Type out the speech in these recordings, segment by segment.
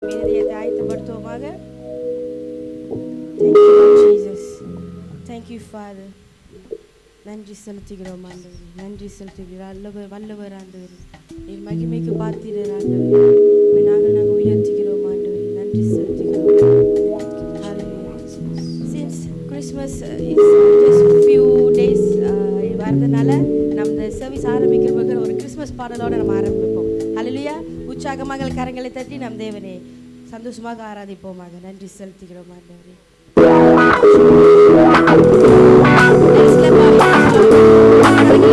இதயத்தை ஆயத்தப்படுத்துவோமாக. Thank you Lord Jesus. Thank you Father. நன்றி செலுத்துகிறோம் ஆண்டவரே, நன்றி செலுத்துகிறோம். வல்லவர் ஆண்டவரே, நீர் மகிமைக்கு பாத்திரர் ஆண்டவரே. நாங்கள் உயர்த்துகிறோம் ஆண்டவரே, நன்றி செலுத்துகிறோம். Since Christmas is just few days வரதுனால நம்ம சர்வீஸ் ஆரம்பிக்கிறவங்க ஒரு கிறிஸ்மஸ் பாடலோட நம்ம ஆரம்பிப்போம். ஹல்லேலூயா. உற்சாகமாக கரங்களை தட்டி நம் தேவனை சந்தோஷமாக ஆராதிப்போமாக. நன்றி செலுத்துகிறோம் ஆண்டவரே. Everybody,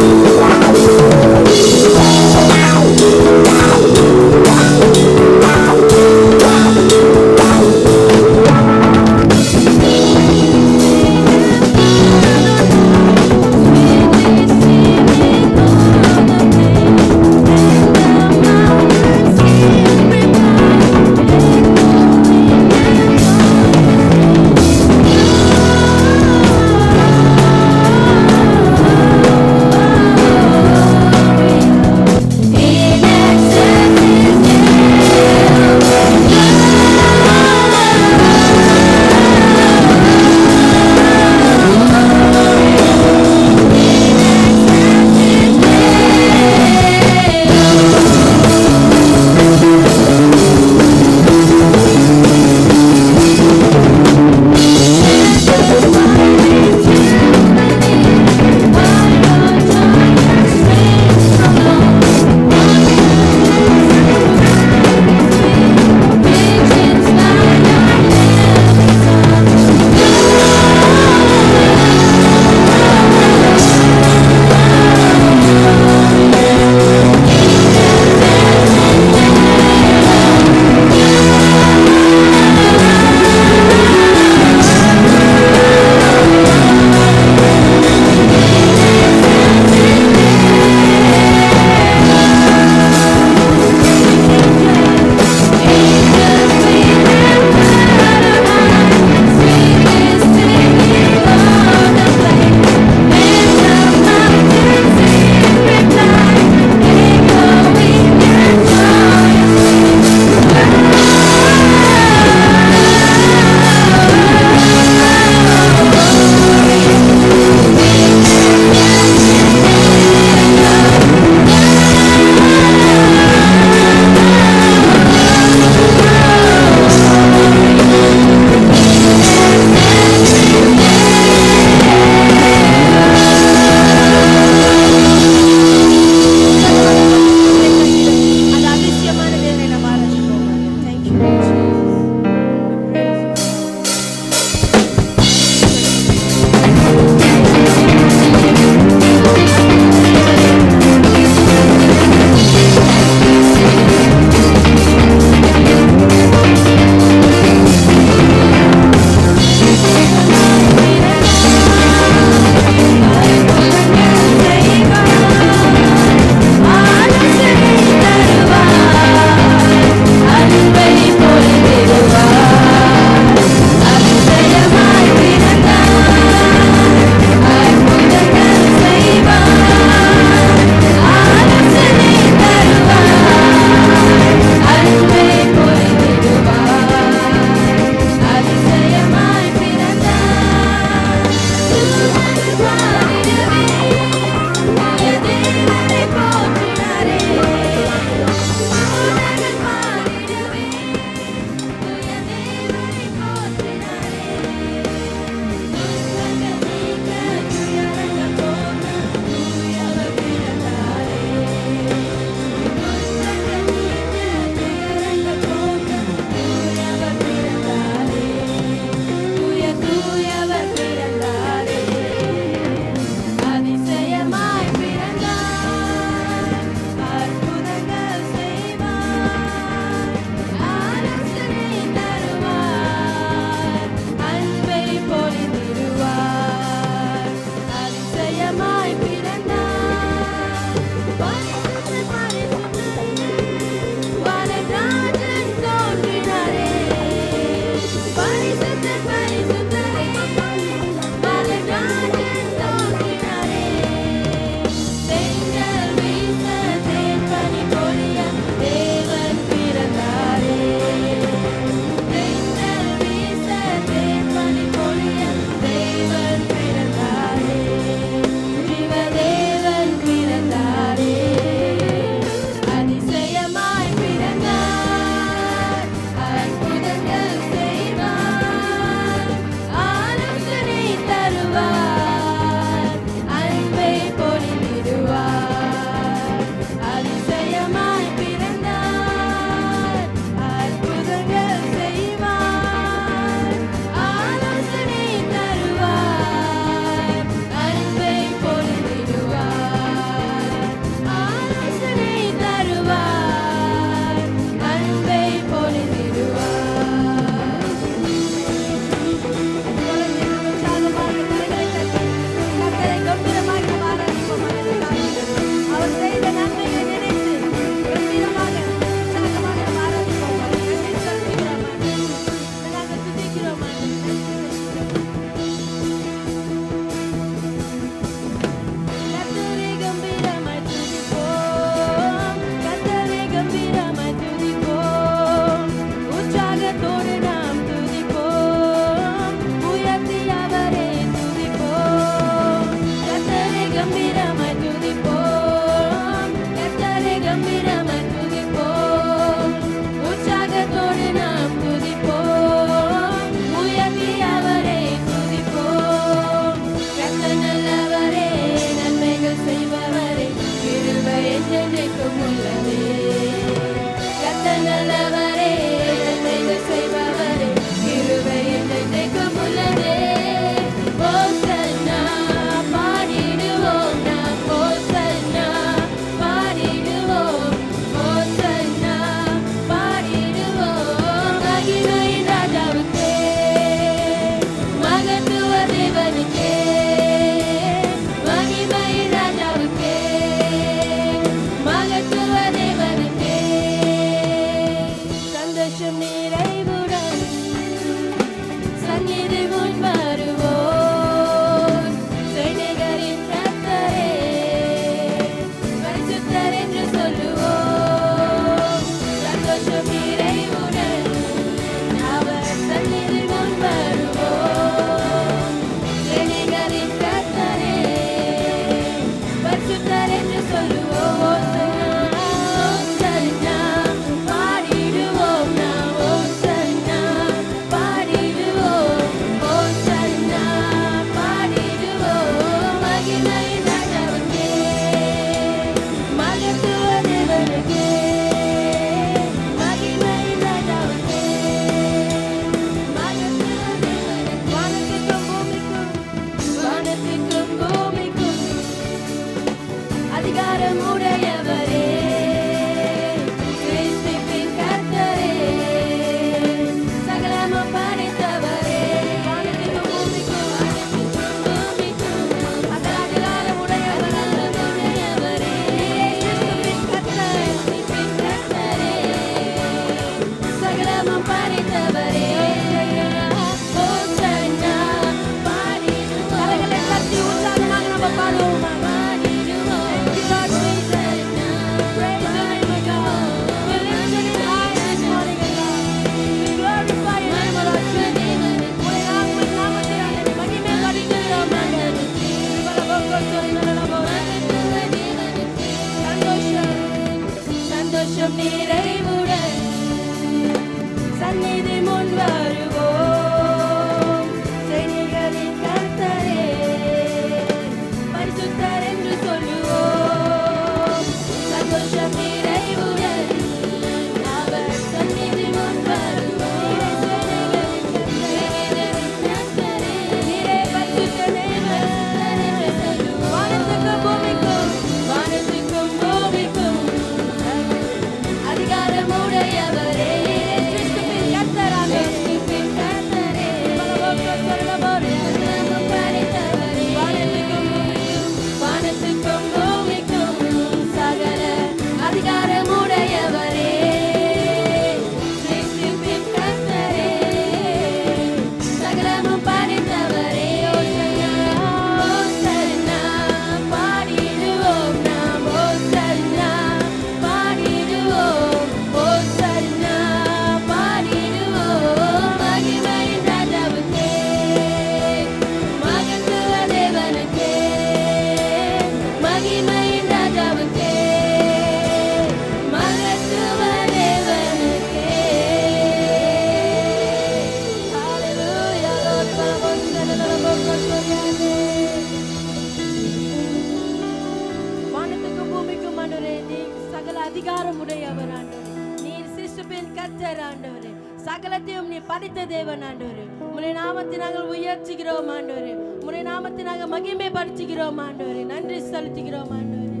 தேவன் கர்த்தர் ஆண்டவரே. சகலத்தையும் நீ படைத்த தேவன் ஆண்டவரே. உம்முடைய நாமத்தை நாங்கள் உயர்த்துகிறோம் ஆண்டவரே. உம்முடைய நாமத்தை நாங்கள் மகிமைப்படுத்துகிறோம் ஆண்டவரே. நன்றி செலுத்துகிறோம் ஆண்டவரே.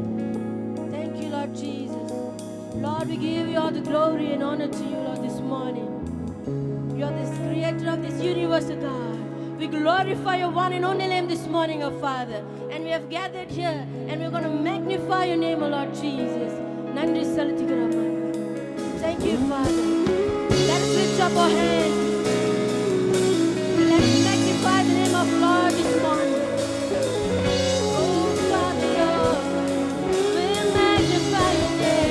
Thank you, Lord Jesus. Lord, we give you all the glory and honor to you, Lord, this morning. You are the creator of this universe, O God. We glorify your one and only name this morning, O Father. And we have gathered here and we're going to magnify your name, O Lord Jesus. Nandri Salatigram. Thank you, Father. Let us lift up our hands. Let us magnify the name of Lord this morning. Oh, Father, Lord, we'll magnify your name.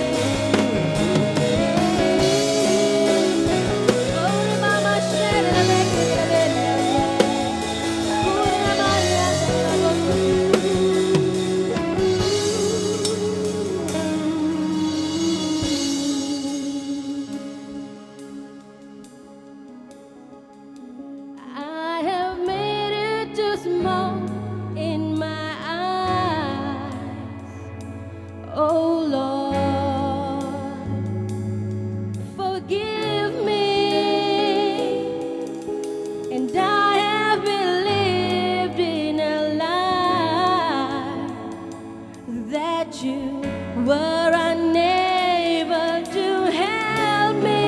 I have made it too small in my eyes. Oh Lord, forgive me. And I have believed in a lie that you were unable to help me.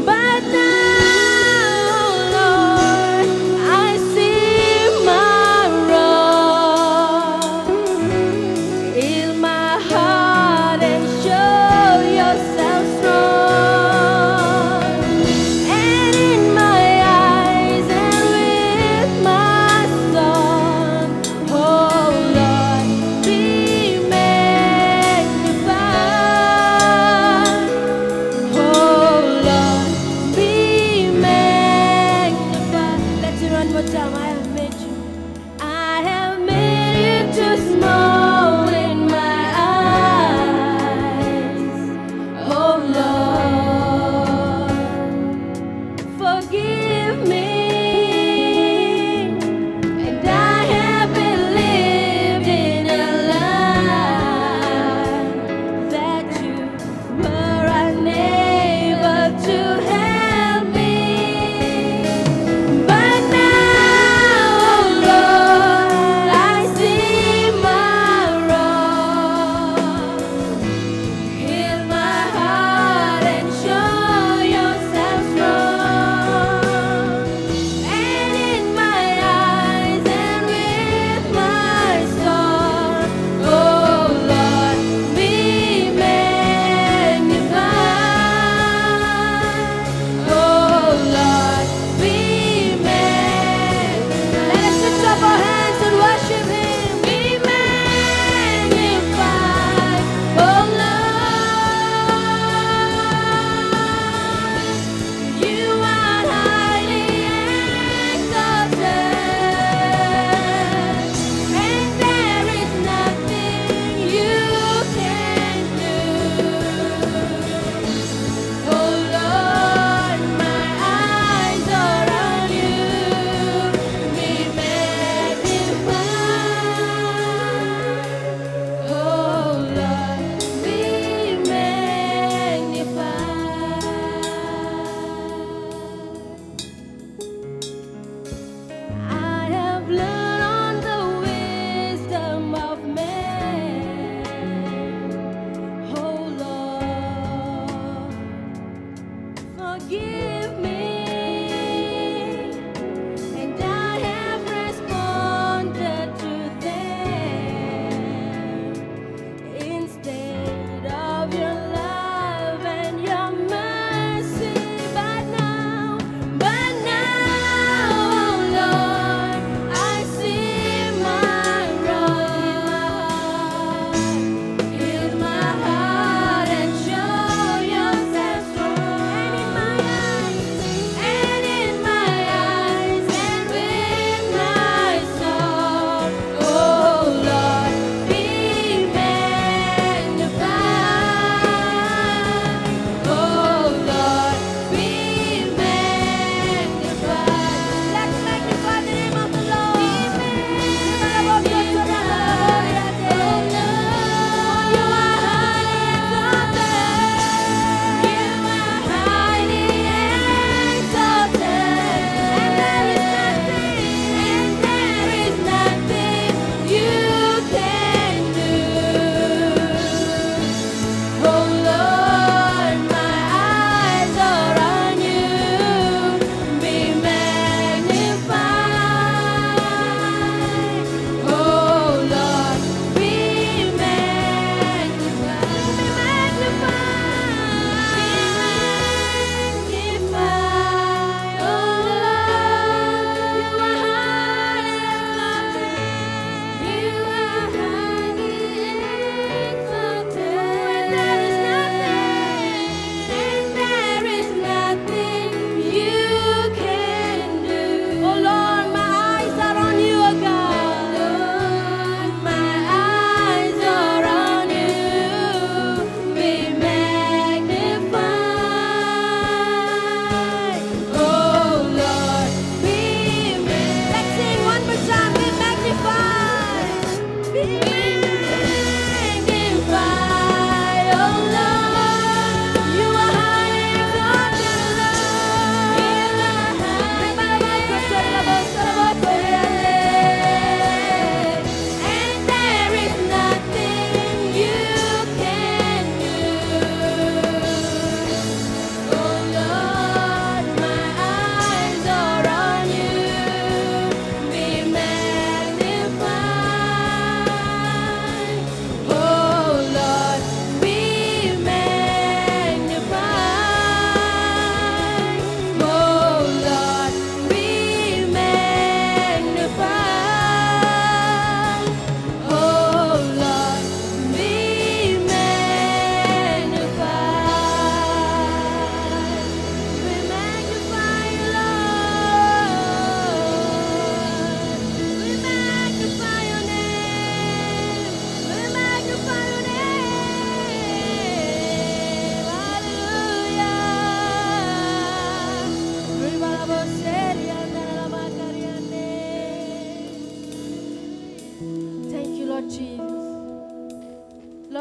But now, Lord, I see my wrong. Heal my heart and show yourself strong. And in my eyes and with my song, oh Lord, be magnified. Oh Lord, be magnified. Let's do it one more time. I have made you too small in my eyes. Oh Lord, forgive me. And I have believed in a lie that you were unable to help me. But now, Lord, I see my wrong. Heal my heart and show yourself strong. And in my eyes and with my song, oh Lord, be magnified. Oh Lord, be magnified. Let us lift up our hands and worship Him. Be magnified, oh Lord. You are highly exalted, and there is nothing you can do. Oh Lord, my eyes are on you. Be magnified. Oh Lord, be magnified. I have learned on the wisdom of man. Oh Lord, forgive me. And I have responded to them instead of your love and your mercy. But now, oh Lord, I see my wrong. Heal my heart and show yourself strong. And in my eyes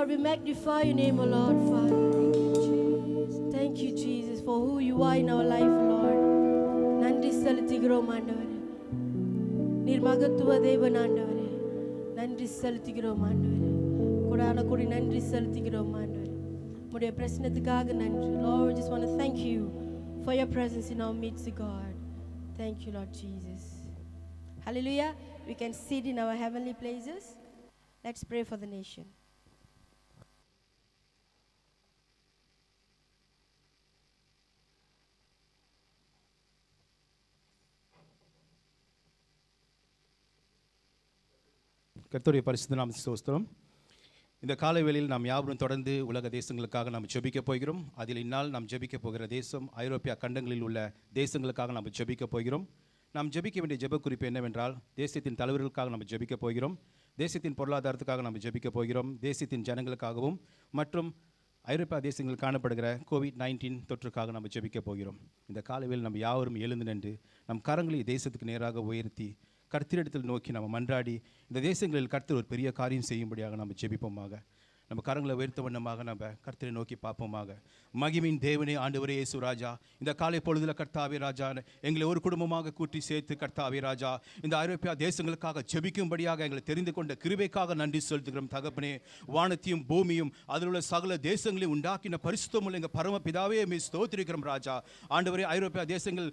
Lord, we magnify your name, O Lord, Father. Thank you, Jesus, for who you are in our life, Lord. நன்றி செலுத்துகிறோம் ஆண்டவரே. நீர் மகத்துவ தேவன் ஆண்டவரே. நன்றி செலுத்துகிறோம் ஆண்டவரே. கொடான கொடி நன்றி செலுத்துகிறோம் ஆண்டவரே. உம்முடைய பிரசன்னத்துக்காக நன்றி. Lord, we just want to thank you for your presence in our midst, God. Thank you, Lord Jesus. Hallelujah. We can sit in our heavenly places. Let's pray for the nation. கர்த்தருடைய பரிசுத்த நாமத்துக்கு ஸ்தோத்திரம். இந்த காலை வேளையில் நாம் யாவரும் தொடர்ந்து உலக தேசங்களுக்காக நாம் ஜெபிக்க போகிறோம். அதில் இந்நாள் நாம் ஜெபிக்க போகிற தேசம் ஐரோப்பிய கண்டங்களில் உள்ள தேசங்களுக்காக நாம் ஜெபிக்க போகிறோம். நாம் ஜெபிக்க வேண்டிய ஜெப குறிப்பு என்னவென்றால், தேசத்தின் தலைவர்களுக்காக நாம் ஜெபிக்க போகிறோம், தேசத்தின் பொருளாதாரத்துக்காக நாம் ஜெபிக்க போகிறோம், தேசத்தின் ஜனங்களுக்காகவும் மற்றும் ஐரோப்பிய தேசங்களில் காணப்படுகிற COVID-19 தொற்றுக்காக நம்ம ஜெபிக்க போகிறோம். இந்த காலையில் நம்ம யாவரும் எழுந்து நின்று நம் கரங்களை தேசத்துக்கு நேராக உயர்த்தி கர்த்தரிடத்தில் நோக்கி நம்ம மன்றாடி இந்த தேசங்களில் கர்த்தர் ஒரு பெரிய காரியம் செய்யும்படியாக நம்ம ஜெபிப்போமாக. நம்ம கரங்களை உயர்த்த வண்ணமாக நம்ம கர்த்தரை நோக்கி பார்ப்போமாக. மகிமின் தேவனே ஆண்டவரே இயேசு ராஜா, இந்த காலை பொழுதுல கர்த்தாவே ராஜா எங்களை ஒரு குடும்பமாக கூட்டி சேர்த்து கர்த்தாவே ராஜா இந்த ஐரோப்பிய தேசங்களுக்காக ஜெபிக்கும்படியாக எங்களை தெரிந்து கொண்ட கிருபைக்காக நன்றி செலுத்துகிறோம் தகப்பனே. வானத்தையும் பூமியும் அதில் உள்ள சகல தேசங்களையும் உண்டாக்கின பரிசுத்தமுள்ள எங்கள் பரமபிதாவே மீ ஸ்தோத்திரிக்கிறோம் ராஜா. ஆண்டவரே உள்ள தேசங்கள்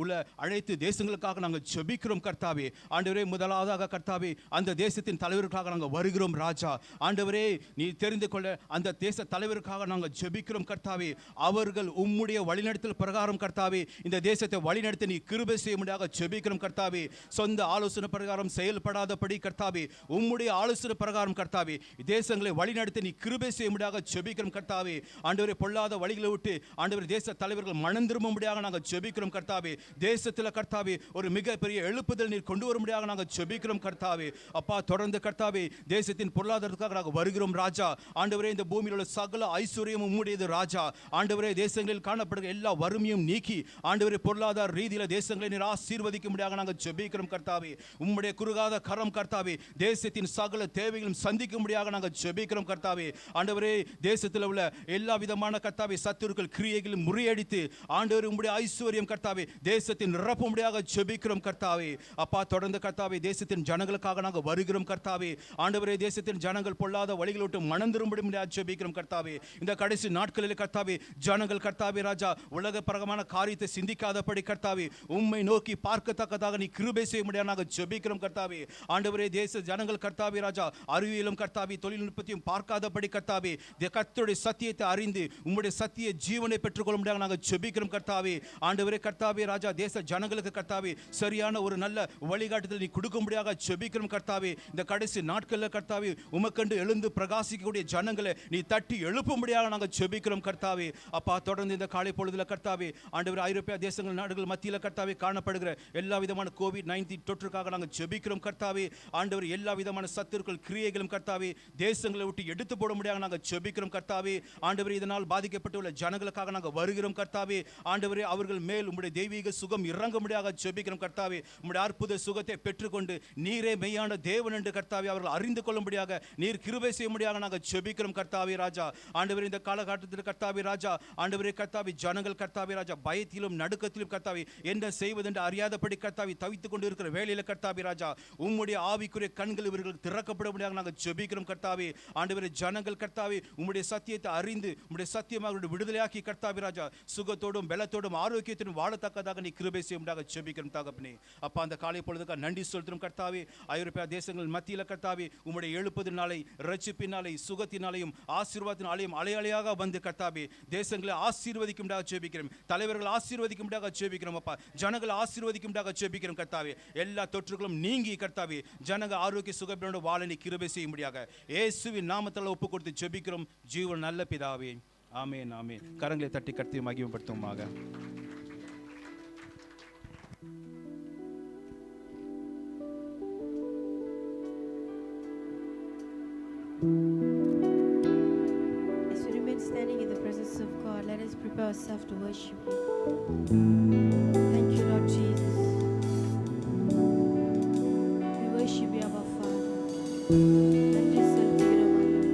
உள்ள அனைத்து தேசங்களுக்காக நாங்கள் ஜெபிக்கிறோம் கர்த்தாவே. ஆண்டவரே முதலாவதாக கர்த்தாவே அந்த தேசத்தின் தலைவருக்காக நாங்கள் வருகிறோம் ராஜா. ஆண்டவரே நீ தெரிந்து கொள்ள அந்த தேச தலைவருக்காக நாங்கள் ஜெபிக்கிறோம் கர்த்தாவே. அவர்கள் உம்முடைய வழிநடத்தல் பிரகாரம் கர்த்தாவே இந்த தேசத்தை வழிநடத்தி நீ கிருபை செய்யும்படியாக ஜெபிக்கிறோம் கர்த்தாவே. சொந்த ஆலோசனை பிரகாரம் செயல்படாதபடி கர்த்தாவே உம்முடைய ஆலோசனை பிரகாரம் கர்த்தாவே தேசங்களை வழிநடத்தி நீ கிருபை செய்யும்படியாக ஜெபிக்கிறோம் கர்த்தாவே. ஆண்டவரே பொல்லாத வழிகளை விட்டு ஆண்டவரே தேச தலைவர்கள் மனம் திரும்பும்படியாக நாங்கள் ஜெபிக்கிறோம் கர்த்தாவே. தேசத்தில் கர்த்தாவே ஒரு மிகப்பெரிய எழுப்புதல் நீர் கொண்டு வரும்படியாக நாங்கள் ஜெபிக்கிறோம் கர்த்தாவே. அப்பா தொடர்ந்து கர்த்தாவே தேசத்தின் பொருளாதாரத்துக்காக நாங்கள் வருகிறோம் ராஜா. ஆண்டவரே இந்த பூமியில் உள்ள சகல ஐஸ்வர்யமும் உம்முடையது ராஜா. ஆண்டவரே தேசங்களில் காணப்படுகிற எல்லா வறுமையும் நீக்கி ஆண்டவரே பொருளாதார ரீதியில் தேசங்களை நீர் ஆசீர்வதிக்கும்படியாக நாங்கள் ஜெபிக்கிறோம் கர்த்தாவே. உம்முடைய குறுகாத கரம் கர்த்தாவே தேசத்தின் சகல தேவைகளும் சந்திக்கும்படியாக நாங்கள் ஜெபிக்கிறோம் கர்த்தாவே. ஆண்டவரே தேசத்தில் உள்ள எல்லா விதமான கர்த்தாவே சத்துருக்கள் கிரியைகளும் முறியடித்து ஆண்டவரே உம்முடைய ஐஸ்வர்யம் கர்த்தாவே தேசத்தின் நிரப்பும்படியாக ஜெபிக்கிறோம் கர்த்தாவே. அப்பா தொடர்ந்து கர்த்தாவே தேசத்தின் ஜனங்களுக்காக நாங்கள் வருகிறோம் கர்த்தாவே. ஆண்டவரே தேசத்தின் ஜனங்கள் பொல்லாத வழிகளை விட்டு மனம் திரும்பும்படியாக ஜெபிக்கிறோம் கர்த்தாவே. இந்த கடைசி நாட்களில் கர்த்தாவே ஜனங்கள் கர்த்தாவே ராஜா உலக பிரகமான காரியத்தை சிந்திக்காதபடி கர்த்தாவே உம்மை நோக்கி பார்க்கத்தக்கதாக நீ கிருபை செய்யும்படியாக நாங்கள் ஜெபிக்கிறோம் கர்த்தாவே. ஆண்டவரே தேச ஜனங்கள் கர்த்தாவே ராஜா அறிவியலும் கர்த்தாவே தொழில்நுட்பத்தையும் பார்க்காதபடி கர்த்தாவே கர்த்தருடைய சத்தியத்தை அறிந்து உம்முடைய சத்திய ஜீவனை பெற்றுக்கொள்ளும்படியாக நாங்கள் ஜெபிக்கிறோம் கர்த்தாவே. ஆண்டவரே கர்த்தாவே ராஜா தேச ஜனங்களுக்கு கர்த்தாவே சரியான ஒரு நல்ல வழிகாட்டுதல் நீ கொடுக்கும்படியாக ஜெபிக்கிறோம் கர்த்தாவே. இந்த கடைசி நாட்களில் கர்த்தாவே உமக்கண்டு எழுந்து பிரகாசிக்கக்கூடிய ஜனங்களை நீ தட்டி எழுப்பும்படியாக நாங்கள் ஜெபிக்கிறோம் கர்த்தாவே. அப்பா தொடர்ந்து இந்த காலை பொழுதுல கர்த்தாவே ஆண்டவர் ஐரோப்பிய தேசங்கள் நாடுகள் மத்தியில் கர்த்தாவே காணப்படுகிற எல்லா விதமான COVID-19 தொற்றுக்காக நாங்கள் ஜெபிக்கிறோம் கர்த்தாவே. ஆண்டவர் எல்லா விதமான சத்துருக்கள் கிரியைகளும் கர்த்தாவே தேசங்களை விட்டு எடுத்து போட முடியாக நாங்கள் ஜெபிக்கிறோம் கர்த்தாவே. ஆண்டவர் இதனால் பாதிக்கப்பட்டுள்ள ஜனங்களுக்காக நாங்கள் வருகிறோம் கர்த்தாவே. ஆண்டவரே அவர்கள் மேல் உம்முடைய தெய்வீக சுகம் இறங்க முடியாக ஜெபிக்கிறோம் கர்த்தாவே. உம்முடைய அற்புத சுகத்தை பெற்றுக்கொண்டு நீரே மெய்யான தேவன் என்று கர்த்தாவே அவர்கள் அறிந்து கொள்ளும்படியாக நீர் கிருபை செய்யும்படியாக நாங்கள் ஜெபிக்கிறோம் கர்த்தாவே ராஜா. ஆண்டவரே இந்த காலகட்டத்தில் கர்த்தாவே ராஜா ஆண்டவரே கர்த்தாவே ஜனங்கள் கர்த்தாவே ராஜா பயத்திலும் நடுக்கத்திலும் கர்த்தாவே என்ன செய்வதென்று அறியாதபடி கர்த்தாவே தவித்துக் கொண்டு இருக்கிற வேளையில் கர்த்தாவே ராஜா உம்முடைய ஆவிக்குரிய கண்கள் இவர்களுக்கு திறக்கப்படும்படியாக நாங்கள் ஜெபிக்கிறோம் கர்த்தாவே. ஆண்டவரே ஜனங்கள் கர்த்தாவே உம்முடைய சத்தியத்தை அறிந்து உம்முடைய சத்தியமாக விடுதலையாக்கி கர்த்தாவே ராஜா சுகத்தோடும் பலத்தோடும் ஆரோக்கியத்தோடும் வாழத்தக்கதாக நீ கிருபை செய்யும்படியாக ஜெபிக்கிறோம் தகப்பனே. அப்பா அந்த காலை பொழுதுக்காக நன்றி செலுத்துகிறோம் கர்த்தாவே. ஐரோப்பிய தேசங்கள் மத்தியில் கர்த்தாவே உம்முடைய எழுப்புதலினாலே ரட்சிப்பினாலே சுகத்தினாலேயும் ஆசீர்வாதத்தினாலேயும் அலையாக வந்து கர்த்தாவே தேசங்களை ஆசீர்வதிக்கும்படியாக ஜெபிக்கிறோம். தலைவர்கள் ஆசீர்வதிக்கும்படியாக ஜெபிக்கிறோம் அப்பா. ஜனங்கள் ஆசீர்வதிக்கும்படியாக ஜெபிக்கிறோம் கர்த்தாவே. எல்லா தொற்றுகளும் நீங்கி கர்த்தாவே ஜனங்கள் ஆரோக்கிய சுகத்தோடு வாழ நீ கிருபை செய்யும்படியாக இயேசுவின் நாமத்தில் ஒப்பு கொடுத்து ஜெபிக்கிறோம் ஜீவன் நல்ல பிதாவே. ஆமென் ஆமென். கரங்களை தட்டி கர்த்தரை மகிமைப்படுத்துவோமாக. As we remain standing in the presence of God, let us prepare ourselves to worship Him. Thank you, Lord Jesus. We worship you, our Father. நன்றி செலுத்துகிறோம் ஆண்டவரே.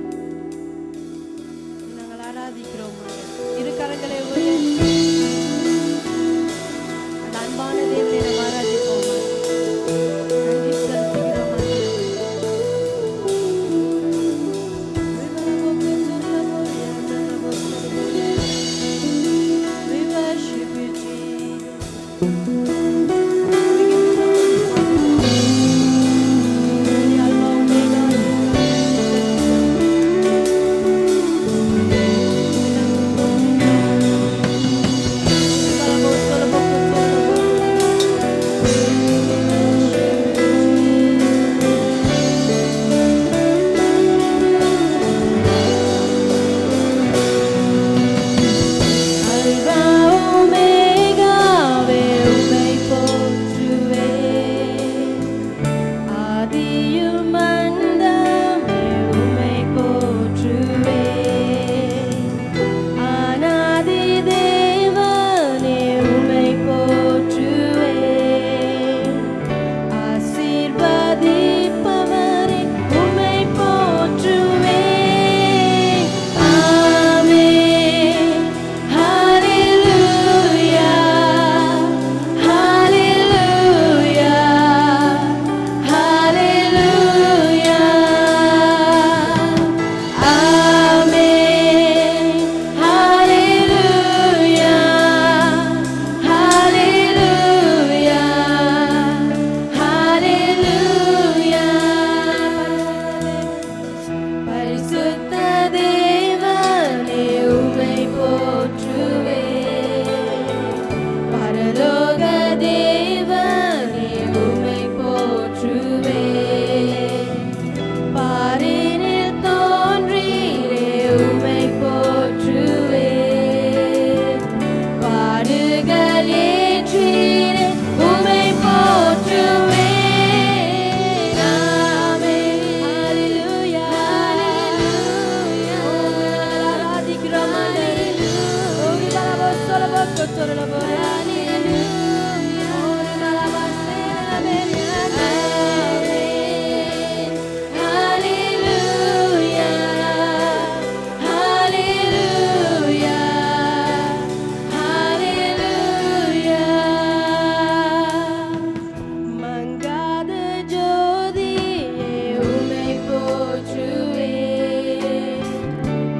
மங்காத ஜோதியே உம்மை போற்றுவேன்.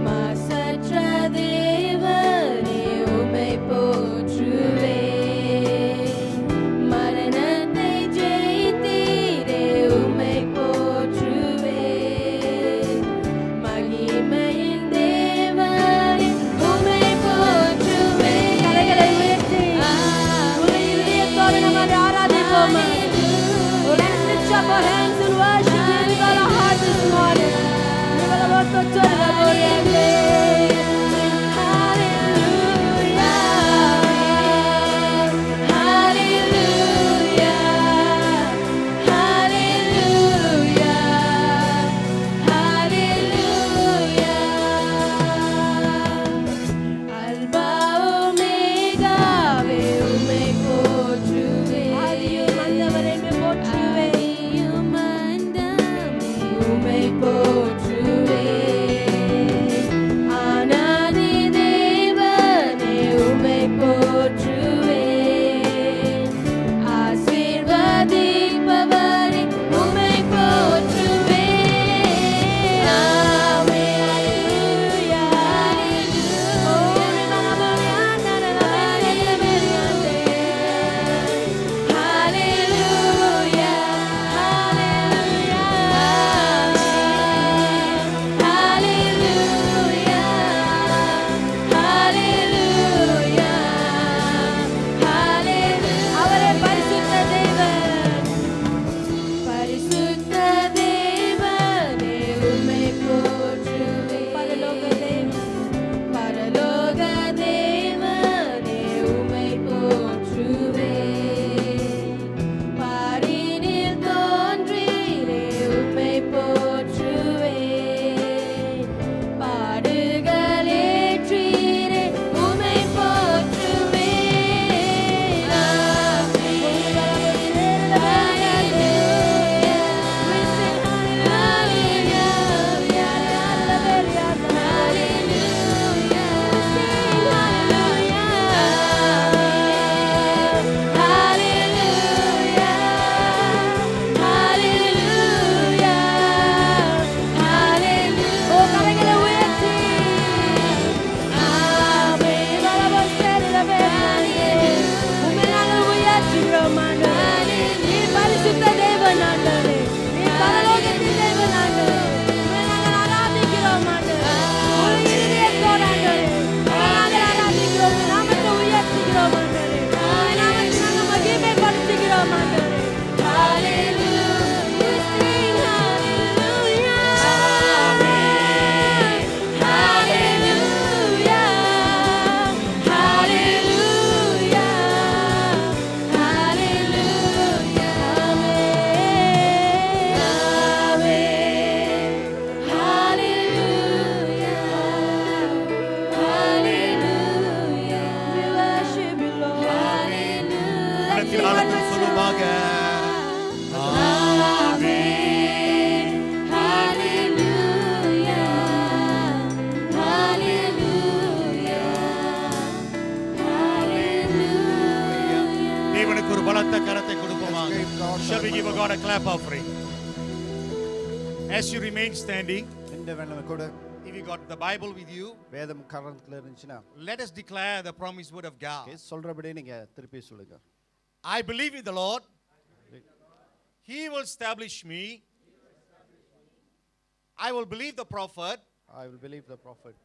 மாசற்ற தேவனே உம்மை போற்றுவேன். மரணத்தை ஜெயித்தீரே உம்மை போற்றுவேன். மகிமையின் தேவனே உம்மை போற்றுவேன். கரங்களை உயர்த்தி உம்மை இதயத்தோடு நம்ம ஆராதிப்போமா? Let's lift up our hands and worship Him with all our heart this morning. We will Lord to turn the glory. Hallelujah, hallelujah, hallelujah, hallelujah. Alpha Omegaவே உம்மை போற்றுவேன். ஆதியும் அந்தவரை போற்றுவேன். ஆதியும் அந்தமே உம்மை போற்றுவேன். அநாதி தேவனே உம்மை போற்றுவேன். ஆசீர்வதிப்பவரே உம்மை போற்றுவேன். ஆமென். ஹalleluya, ஹalleluya. ஓரி மனமோரியாண்டனே ஹalleluya, ஹalleluya, ஹalleluya, ஹalleluya. அவரே பரிசுத்த தேவன். பரிசுத்த தேவனே உம்மை போற்றுவேன். பரலோக தேவனே உம்மை போற்றுவேன். பாரினில் தோன்றீரே உம்மை போற்றுவேன். பாடுகளேற்றீரே உம்மை போற்றுவேன். ஆழத்தில் சொல்லுவாங்க தேவனுக்கு ஒரு பலத்த கரத்தை கொடுப்போமா? Shall we give God a clap offering? As you remain standing, இந்த வேளை கூட if you got the Bible with you, வேதம் கரத்துல இருந்துச்சுன்னா let us declare the promised word of God. சொல்றபடியே நீங்க திருப்பி சொல்லுங்க. I believe in the Lord. He will establish me. I will believe the prophet. I will believe the prophet.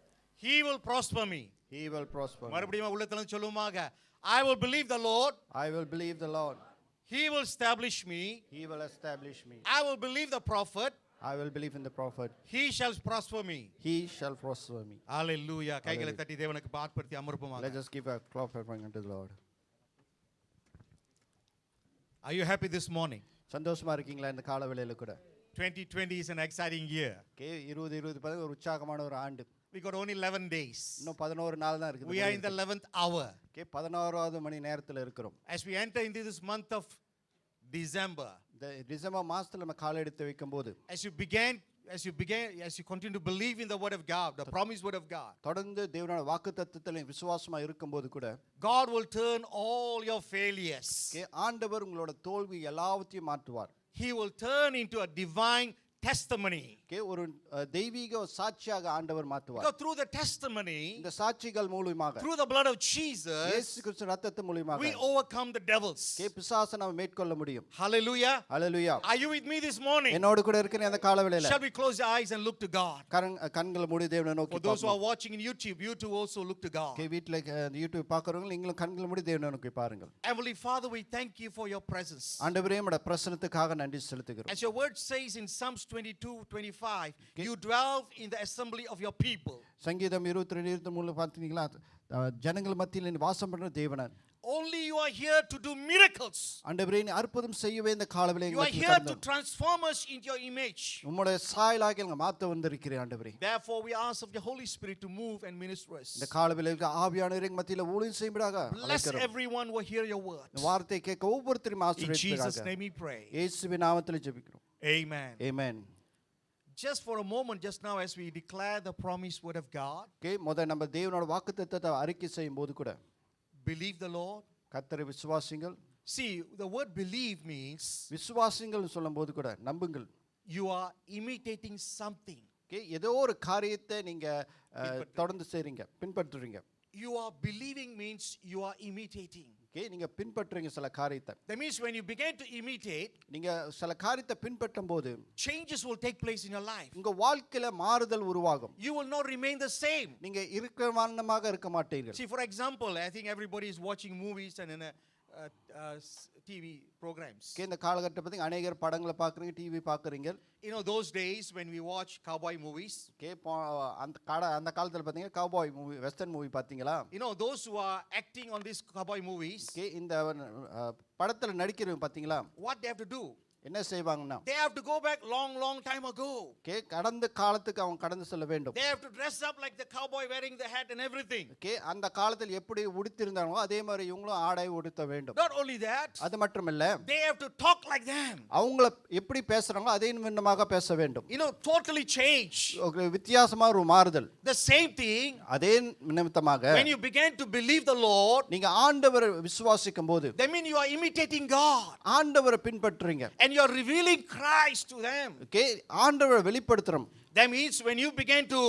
He will prosper me. He will prosper me. மறுபடியும் உள்ளத்துல சொல்லுமாங்க. I will believe the Lord. I will believe the Lord. He will establish me. He will establish me. I will believe the prophet. I will believe in the prophet. He shall prosper me. He shall prosper me. Hallelujah. கைகளை தட்டி தேவனுக்கு பாட்படுத்தி அமர்ப்போமா? Let us give a clap offering unto the Lord. Are you happy this morning? சந்தோஷமா இருக்கீங்களா இந்த கால வேளையில கூட? 2020 is an exciting year. 2020 ஒரு உற்சாகமான ஒரு ஆண்டு. We got only 11 days. இன்னும் 11 நாள் தான் இருக்குது. We are in the 11th hour. Okay 11வது மணி நேரத்துல இருக்கிறோம். As we enter into this month of December, இந்த டிசம்பர் மாசத்துல நம்ம கால் எடுத்து வைக்கும்போது as you continue to believe in the word of God, the promised word of God, தொடர்ந்து தேவனோட வாக்குத்தத்தத்துல விசுவாசமா இருக்கும்போது கூட God will turn all your failures. Okay ஆண்டவர் உங்களோட தோல்வி எல்லாவற்றையும் மாற்றுவார். He will turn into a divine testimony. Okay ஒரு தெய்வீக சாட்சியாக ஆண்டவர் மாற்றுவார். Because through the testimony, இந்த சாட்சிகள் மூலமாக through the blood of Jesus, இயேசு கிறிஸ்து ரத்தத்தின் மூலமாக we overcome the devils. Okay பிசாசை நாம மேற்கொள்ள முடியும். Hallelujah. Hallelujah. Are you with me this morning? என்னோடு கூட இருக்கிற அந்த காலவேளையில Shall we close our eyes and look to God? கண்களை மூடி தேவனை நோக்கி For those who பார்ப்போம். are watching in YouTube, you too also look to God. Okay வீட்ல யூடியூப் பார்க்கறவங்க நீங்களும் கண்களை மூடி தேவனை நோக்கி பாருங்கள். Heavenly Father, we thank you for your presence. ஆண்டவரே உம்முடைய பிரசன்னத்துக்காக நன்றி செலுத்துகிறோம். As your word says in Psalms 22:25, you dwell in the assembly of your people. சங்கீதம் 22:23 பார்த்தீங்களா ஜனங்கள் மத்தியில் நீ வாசம் பண்ற தேவன். Only you are here to do miracles. ஆண்டவரே நீ அற்புதம் செய்யவே இந்த காலவேளை You are here to transform us into your image. உம்முடைய சாயலாக எங்களை மாத்த வந்திருக்கிறீர் ஆண்டவரே. Therefore we ask of the Holy Spirit to move and minister us. இந்த காலவேளைக்கு ஆவியானவரே மத்தியில் ஊழியம் செய்யும்படியாக Bless everyone who hear your word. இந்த வார்த்தை கேட்க ஒவ்வொருத்தரையும் In ஆசீர்வதிப்பீராக. Jesus' name we pray. இயேசுவின் நாமத்தில் ஜெபிக்கிறோம். Amen. Amen. Just for a moment, just now, as we declare the promised word of God, okay முத நம்ம தேவனோட வாக்குத்தத்தத்தை அறிக்கை செய்யும்போது கூட believe the Lord. கர்த்தரை விசுவாசிங்கள். See, the word believe means விசுவாசிங்கள் சொல்லும்போது கூட நம்புங்கள். you are imitating something. Okay ஏதோ ஒரு காரியத்தை நீங்க தொடர்ந்து செய்றீங்க பின்பற்றுறீங்க. You are believing means you are imitating. Okay நீங்க பின்பற்றுறீங்க சில காரியத்தை. That means when you begin to imitate, நீங்க சில காரியத்தை பின்பற்றும் போது changes will take place in your life. உங்க வாழ்க்கையில மாறுதல் உருவாகும். You will not remain the same. நீங்க இருக்கிறவண்ணமாக இருக்க மாட்டீர்கள். See, for example, I think everybody is watching movies and in a TV programs. Okay இந்த காலகட்டத்தை பத்தி அநேகர் படங்களை பார்க்கறீங்க, டிவி பார்க்கறீங்க. You know those days when we watch cowboy movies. Okay அந்த காலத்துல பாத்தீங்க கவுபாய் மூவி வெஸ்டர்ன் மூவி பாத்தீங்களா? You know those who are acting on these cowboy movies. Okay இந்த படத்துல நடிக்கிறவங்க பாத்தீங்களா? What they have to do? என்ன செய்வாங்கன்னா They have to go back long time ago. Okay கடந்த காலத்துக்கு அவங்க கடந்து செல்ல வேண்டும். They have to dress up like the cowboy wearing the hat and everything. Okay அந்த காலத்தில் எப்படி உடுத்திருந்தாங்களோ அதே மாதிரி இவங்களும் ஆடை உடுத்த வேண்டும். Not only that, அது மட்டுமல்ல they have to talk like them. அவங்கள எப்படி பேசுறாங்களோ அதே விதமாக பேச வேண்டும். You know, totally change. ஒரு வித்தியாசமா ஒரு மாறுதல். The same thing. அதே நிமித்தமாக When you begin to believe the Lord, நீங்க ஆண்டவரை விசுவாசிக்கும் போது that means you are imitating God. ஆண்டவரை பின்பற்றுறீங்க. And you are revealing Christ to them. Okay ஆண்டவரை வெளிப்படுத்துறோம். That means when you begin to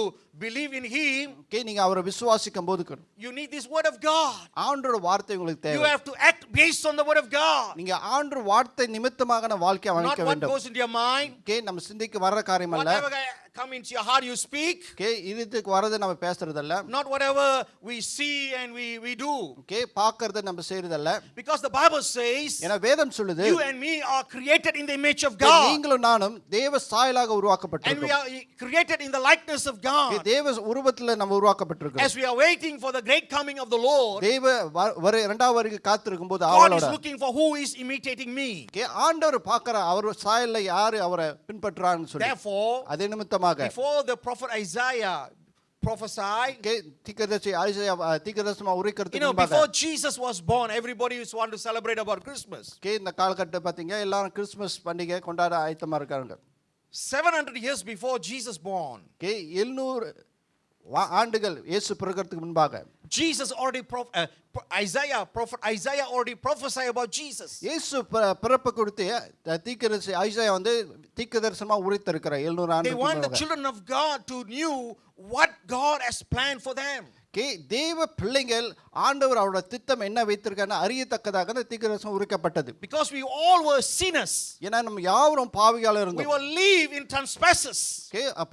believe in Him, okay நீங்க அவரை விசுவாசிக்கும் போது you need this word of God. ஆண்டவரோட வார்த்தை உங்களுக்கு You தேவை. have to act based on the word of God. நீங்க ஆண்டவர் வார்த்தை நிமித்தமாக வாழ்க்கை Not அமைக்க what வேண்டும். goes into your mind. Okay நம்ம சிந்திக்கு வர்ற காரியம் அல்ல. Whatever come into your heart, you speak. Okay இதுக்கு வரது நம்ம பேசுறதல்ல. Not whatever we see and we do. Okay பார்க்கறத நம்ம செய்யறதல்ல. Because the Bible says, ஏன்னா வேதம் சொல்லுது you and me are created in the image of God. நீங்களும் நானும் தேவ சாயலாக And we உருவாக்கப்பட்டிருக்கோம். are created in the likeness of God. தேவ உருவத்துல நம்ம உருவாக்கப்பட்டிருக்கோம். As we are waiting for the great coming of the Lord, தேவ இரண்டாவது வருகை காத்திருக்கும் போது God is அவளோட looking for who is imitating me. Okay ஆண்டவர் பார்க்கற அவர் சாயல்ல யாரு அவரை பின்பற்றுறாங்கன்னு சொல்லி. Therefore, அதே நிமித்தமாக before the prophet Isaiah prophesied, okay தீர்க்கதரிசி ஐசாயா தீர்க்கதரிசனமா you உரைக்கிறதுக்கு know, முன்பாக before Jesus was born, everybody was want to celebrate about Christmas. Okay இந்த காலகட்டத்தை பாத்தீங்க எல்லாரும் கிறிஸ்மஸ் பண்டிகை கொண்டாட ஆயத்தமா இருக்காங்க. 700 years before Jesus born, okay 700 ஆண்டுகள் இயேசு பிறக்கிறதுக்கு முன்பாக Jesus already prophet Isaiah already prophesied about Jesus. இயேசு பிறப்பு கொடுத்து தீர்க்கதரிசி ஐசாயா வந்து தீர்க்கதரிசனமா உரைத்திருக்கிறார் 700 They ஆண்டுகளுக்கு want the முன்பாக. children of God to knew what God has planned for them. தேவ பிள்ளைகள் ஆண்டவர் அவரோட திட்டம் என்ன வைத்திருக்காருன்னு அறியத்தக்கதாக அந்த தீர்க்கதரிசனம் உரைக்கப்பட்டது. Because we all were sinners. ஏன்னா நம்ம யாவரும் பாவிகளா We இருந்தோம். were live in trespasses.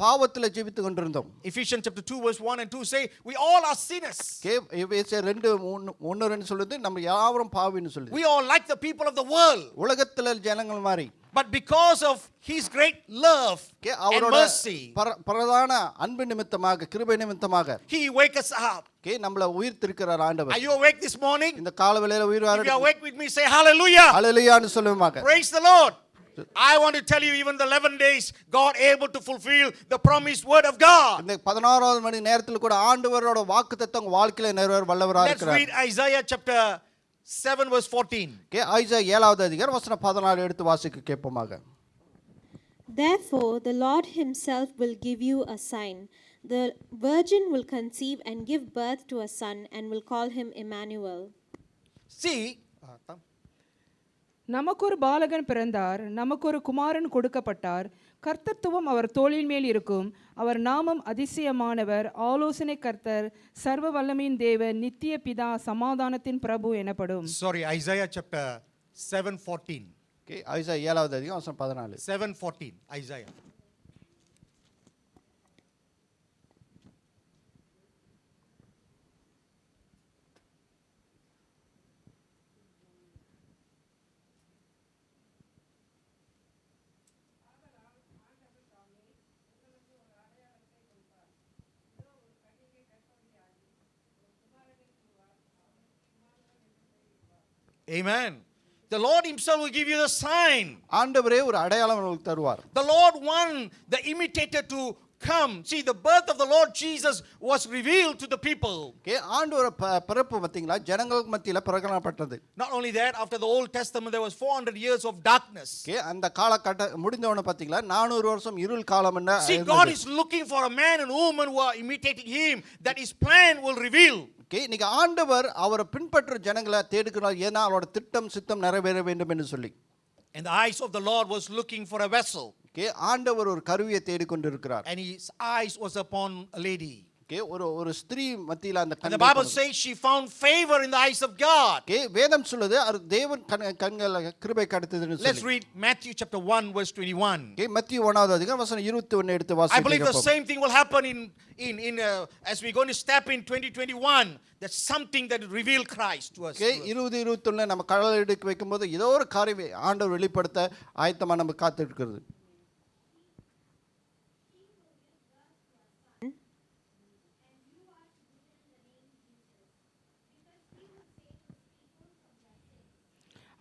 பாவத்துல ஜீவித்து கொண்டிருந்தோம். Ephesians chapter 2 verse 1 and 2 say we all are sinners. எபேசியர் 2:1-2 சொல்லுது நம்ம யாவரும் பாவின்னு சொல்லுது. We all like the people of the world. உலகத்துல ஜனங்கள் மாதிரி. But because of His great love and அவரோட mercy, பிரதான அன்பு நிமித்தமாக கிருபை நிமித்தமாக He wake us up. நம்மள உயிர்த்திருக்கிறார் ஆண்டவர். Are you awake this morning? இந்த காலவேளையில உயிர் If வார you are awake with me, say hallelujah. ஹalleluyaன்னு சொல்லுவாங்க. Praise the Lord. I want to tell you, even the 11 days, God able to fulfill the promised word of God. இந்த 16வது மணி நேரத்தில் கூட ஆண்டவரோட வாக்குத்தத்தம் உங்க வாழ்க்கையில நிறைவேற வல்லவராக Let's இருக்கிறார். read Isaiah chapter 7 verse 14. Isaiah 7வது அதிகாரம் வசனம் 14 எடுத்து வாசிக்க கேட்போமாக. Therefore, the Lord himself will give you a sign. The virgin will conceive and give birth to a son and will call him Emmanuel. See, நமக்கொரு பாலகன் பிறந்தார், நமக்கொரு குமாரன் கொடுக்கப்பட்டார், கர்த்தத்துவம் அவர் தோளின் மேல் இருக்கும். அவர் நாமம் அதிசயமானவர், ஆலோசனை கர்த்தர், சர்வ வல்லமையின் தேவன், நித்திய பிதா, சமாதானத்தின் பிரபு எனப்படும். sorry, Isaiah chapter 7:14. ஐசாயா 7வது அதிகாரம் வசனம் 14. 7:14, Isaiah. Amen. The Lord himself will give you the sign. ஆண்டவரே ஒரு அடையாளம் உங்களுக்கு தருவார். The Lord want the imitator to come. See, the birth of the Lord Jesus was revealed to the people. ஆண்டவர பிறப்பு பாத்தீங்களா ஜனங்களுக்கு மத்தியில பிரகடனப்பட்டது. Not only that, after the Old Testament there was 400 years of darkness. அந்த காலகட்ட முடிந்தவன பாத்தீங்களா 400 வருஷம் இருள் காலம் என்ன. See, God is looking for a man and woman who are imitating him, that his plan will reveal. இன்னைக்கு ஆண்டவர் அவரை பின்பற்ற ஜனங்களை தேடுகிறார், ஏன்னா அவரோட திட்டம் சித்தம் நிறைவேற வேண்டும் என்று சொல்லி. And the eyes of the Lord was looking for a vessel. ஆண்டவர் ஒரு கருவியை தேடிக்கொண்டிருக்கிறார். And his eyes was upon a lady. ஒரு ஸ்திரீ மத்தியில அந்த And the Bible says she found favor in the eyes of God. வேதம் சொல்லுது அது தேவன் கண்கள் கிருபை கிடைத்ததுன்னு சொல்லி. Let's read Matthew chapter 1 verse 21. மத்தேயு 1வது அதிகாரம் வசனம் 21 எடுத்து வாசிக்க. I believe the same thing will happen in as we going to step in 2021. That's something that will reveal Christ to us. 2021 நம்ம கடல் எடுக்க வைக்கும்போது ஏதோ ஒரு காரியம் ஆண்டவர் வெளிப்படுத்த ஆயத்தமா நம்ம காத்துட்டு இருக்குது.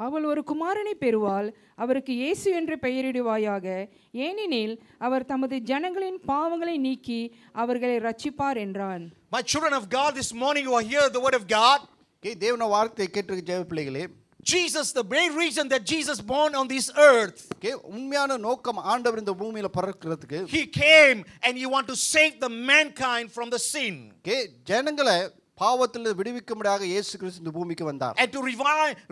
அவள் ஒரு குமாரனை பெறுவாள், அவருக்கு இயேசு என்று பெயரிடுவாயாக, ஏனெனில் அவர் தமது ஜனங்களின் பாவங்களை நீக்கி அவர்களை ரட்சிப்பார் என்றான். My children of God, this morning you are here the word of God. தேவனுடைய வார்த்தையை கேட்டிருக்க ஜெப பிள்ளைகளே, Jesus, the main reason that Jesus born on this earth, உண்மையான நோக்கம் ஆண்டவர் இந்த பூமியில பிறக்கிறதுக்கு, he came and he want to save the mankind from the sin. ஜனங்களை பாவத்தில் விடுவிக்கும்படியாக இயேசு கிறிஸ்து இந்த பூமிக்கு வந்தார். And to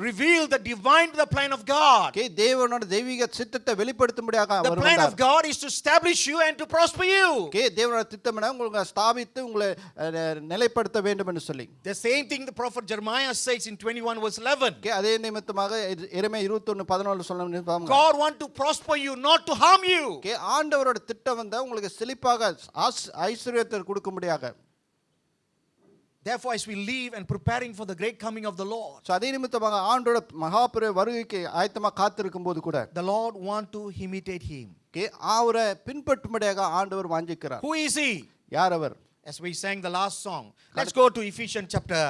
reveal the divine plan of God. தேவனோட தெய்வீக சித்தத்தை வெளிப்படுத்தும்படியாக அவர் வந்தார். The plan of God is to establish you and to prosper you. தேவனோட திட்டம் என்ன, உங்களை ஸ்தாபித்து உங்களை நிலைப்படுத்த வேண்டும் என்று சொல்லி. The same thing the prophet Jeremiah says in 21 verse 11. அதே நிமித்தமாக எரேமியா 21:14 சொல்லும். God want to prosper you, not to harm you. ஆண்டவரோட திட்டம் வந்து உங்களுக்கு செழிப்பாக ஐஸ்வரியத்தை கொடுக்கும்படியாக. Therefore, as we live and preparing for the great coming of the Lord, அதே நிமித்தமாக ஆண்டோட மகாபெரிய வருகைக்கு ஆயத்தமா காத்திருக்கும் போது கூட the Lord want to imitate him. அவரை பின்பற்றும்படியாக ஆண்டவர் வாஞ்சிக்கிறார். Who is he? யார் அவர்? As we sang the last song, let's go to Ephesians chapter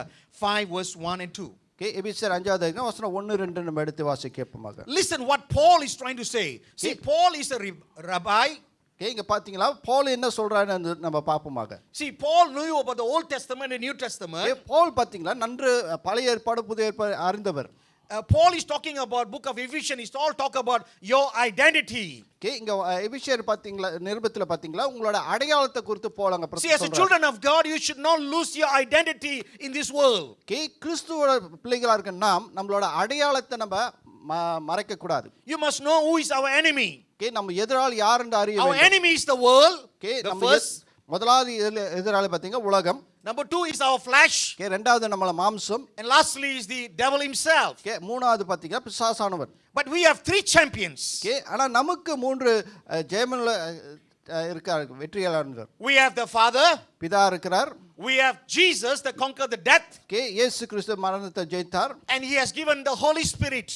5 verse 1 and 2. எபேசியர் 5வது அதிகாரம் வசனம் 1-2 நம்ம எடுத்து வாசிக்க கேட்போமாக. Listen what Paul is trying to say. See, Paul is a rabbi. இங்க பாத்தீங்களா பவுல் என்ன சொல்றாருன்னு நம்ம பாப்போமாக. See, Paul knew about the Old Testament and New Testament. Pavul பாத்தீங்களா நன்று பழைய ஏற்பாடு புதிய ஏற்பாடு அறிந்தவர். Paul is talking about book of Ephesians. He's all talk about your identity. இங்க எபேசியர் பாத்தீங்களா நிருபத்துல பாத்தீங்களா உங்களோட அடையாளத்தை குறித்து பவுல் அங்க பிரசங்கிக்கிறார். See, as a children of God, you should not lose your identity in this world. கிறிஸ்துவோட பிள்ளைகளா இருக்க நாம் நம்மளோட அடையாளத்தை நம்ம மறைக்க கூடாது. You must know who is our enemy. நம்ம எதிராளி யார் என்று அறிய வேண்டும். Our enemy is the world. The first, முதலாவது எதிராளி பாத்தீங்க உலகம். Number 2 is our flesh. இரண்டாவது நம்மள மாம்சம். And lastly is the devil himself. மூணாவது பாத்தீங்க பிசாசானவர். But we have 3 champions. ஆனா நமக்கு 3 ஜெயமன்ல இருக்கார் வெற்றியாளர்கள். We have the Father. பிதா இருக்கிறார். We have Jesus that conquered the death. இயேசு கிறிஸ்து மரணத்தை ஜெயித்தார். And he has given the Holy Spirit.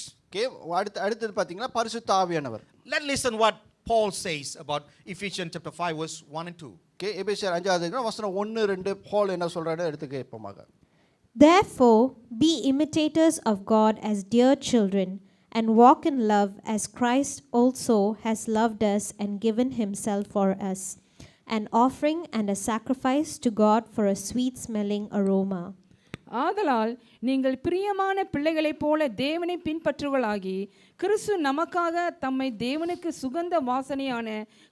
அடுத்து பாத்தீங்கன்னா பரிசுத்த ஆவியானவர். Let's listen what Paul says about Ephesians chapter 5 verse 1 and 2. எபேசியர் 5வது அதிகாரம் வசனம் 1-2 பவுல் என்ன சொல்றாரு எடுத்து கேட்போமாக. Therefore be imitators of God as dear children and walk in love as Christ also has loved us and given himself for us, an offering and a sacrifice to God for a sweet-smelling aroma. ஆதலால் நீங்கள் பிரியமான பிள்ளைகளைப் போல தேவனை பின்பற்றுவர்களாகி கிறிஸ்து நமக்காக தம்மை தேவனுக்கு சுகந்த வாசனையான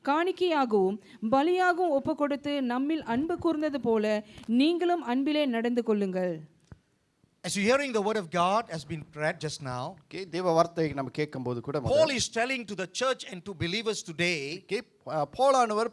காணிக்கையாகவும் பலியாகவும் ஒப்புக்கொடுத்து நம்மில் அன்பு கூர்ந்தது போல நீங்களும் அன்பிலே நடந்து கொள்ளுங்கள். As you're hearing the word of God has been read just now, okay தேவ வார்த்தையை நம்ம கேட்கும்போது கூட Paul is telling to the church and to believers today, okay போலானவர்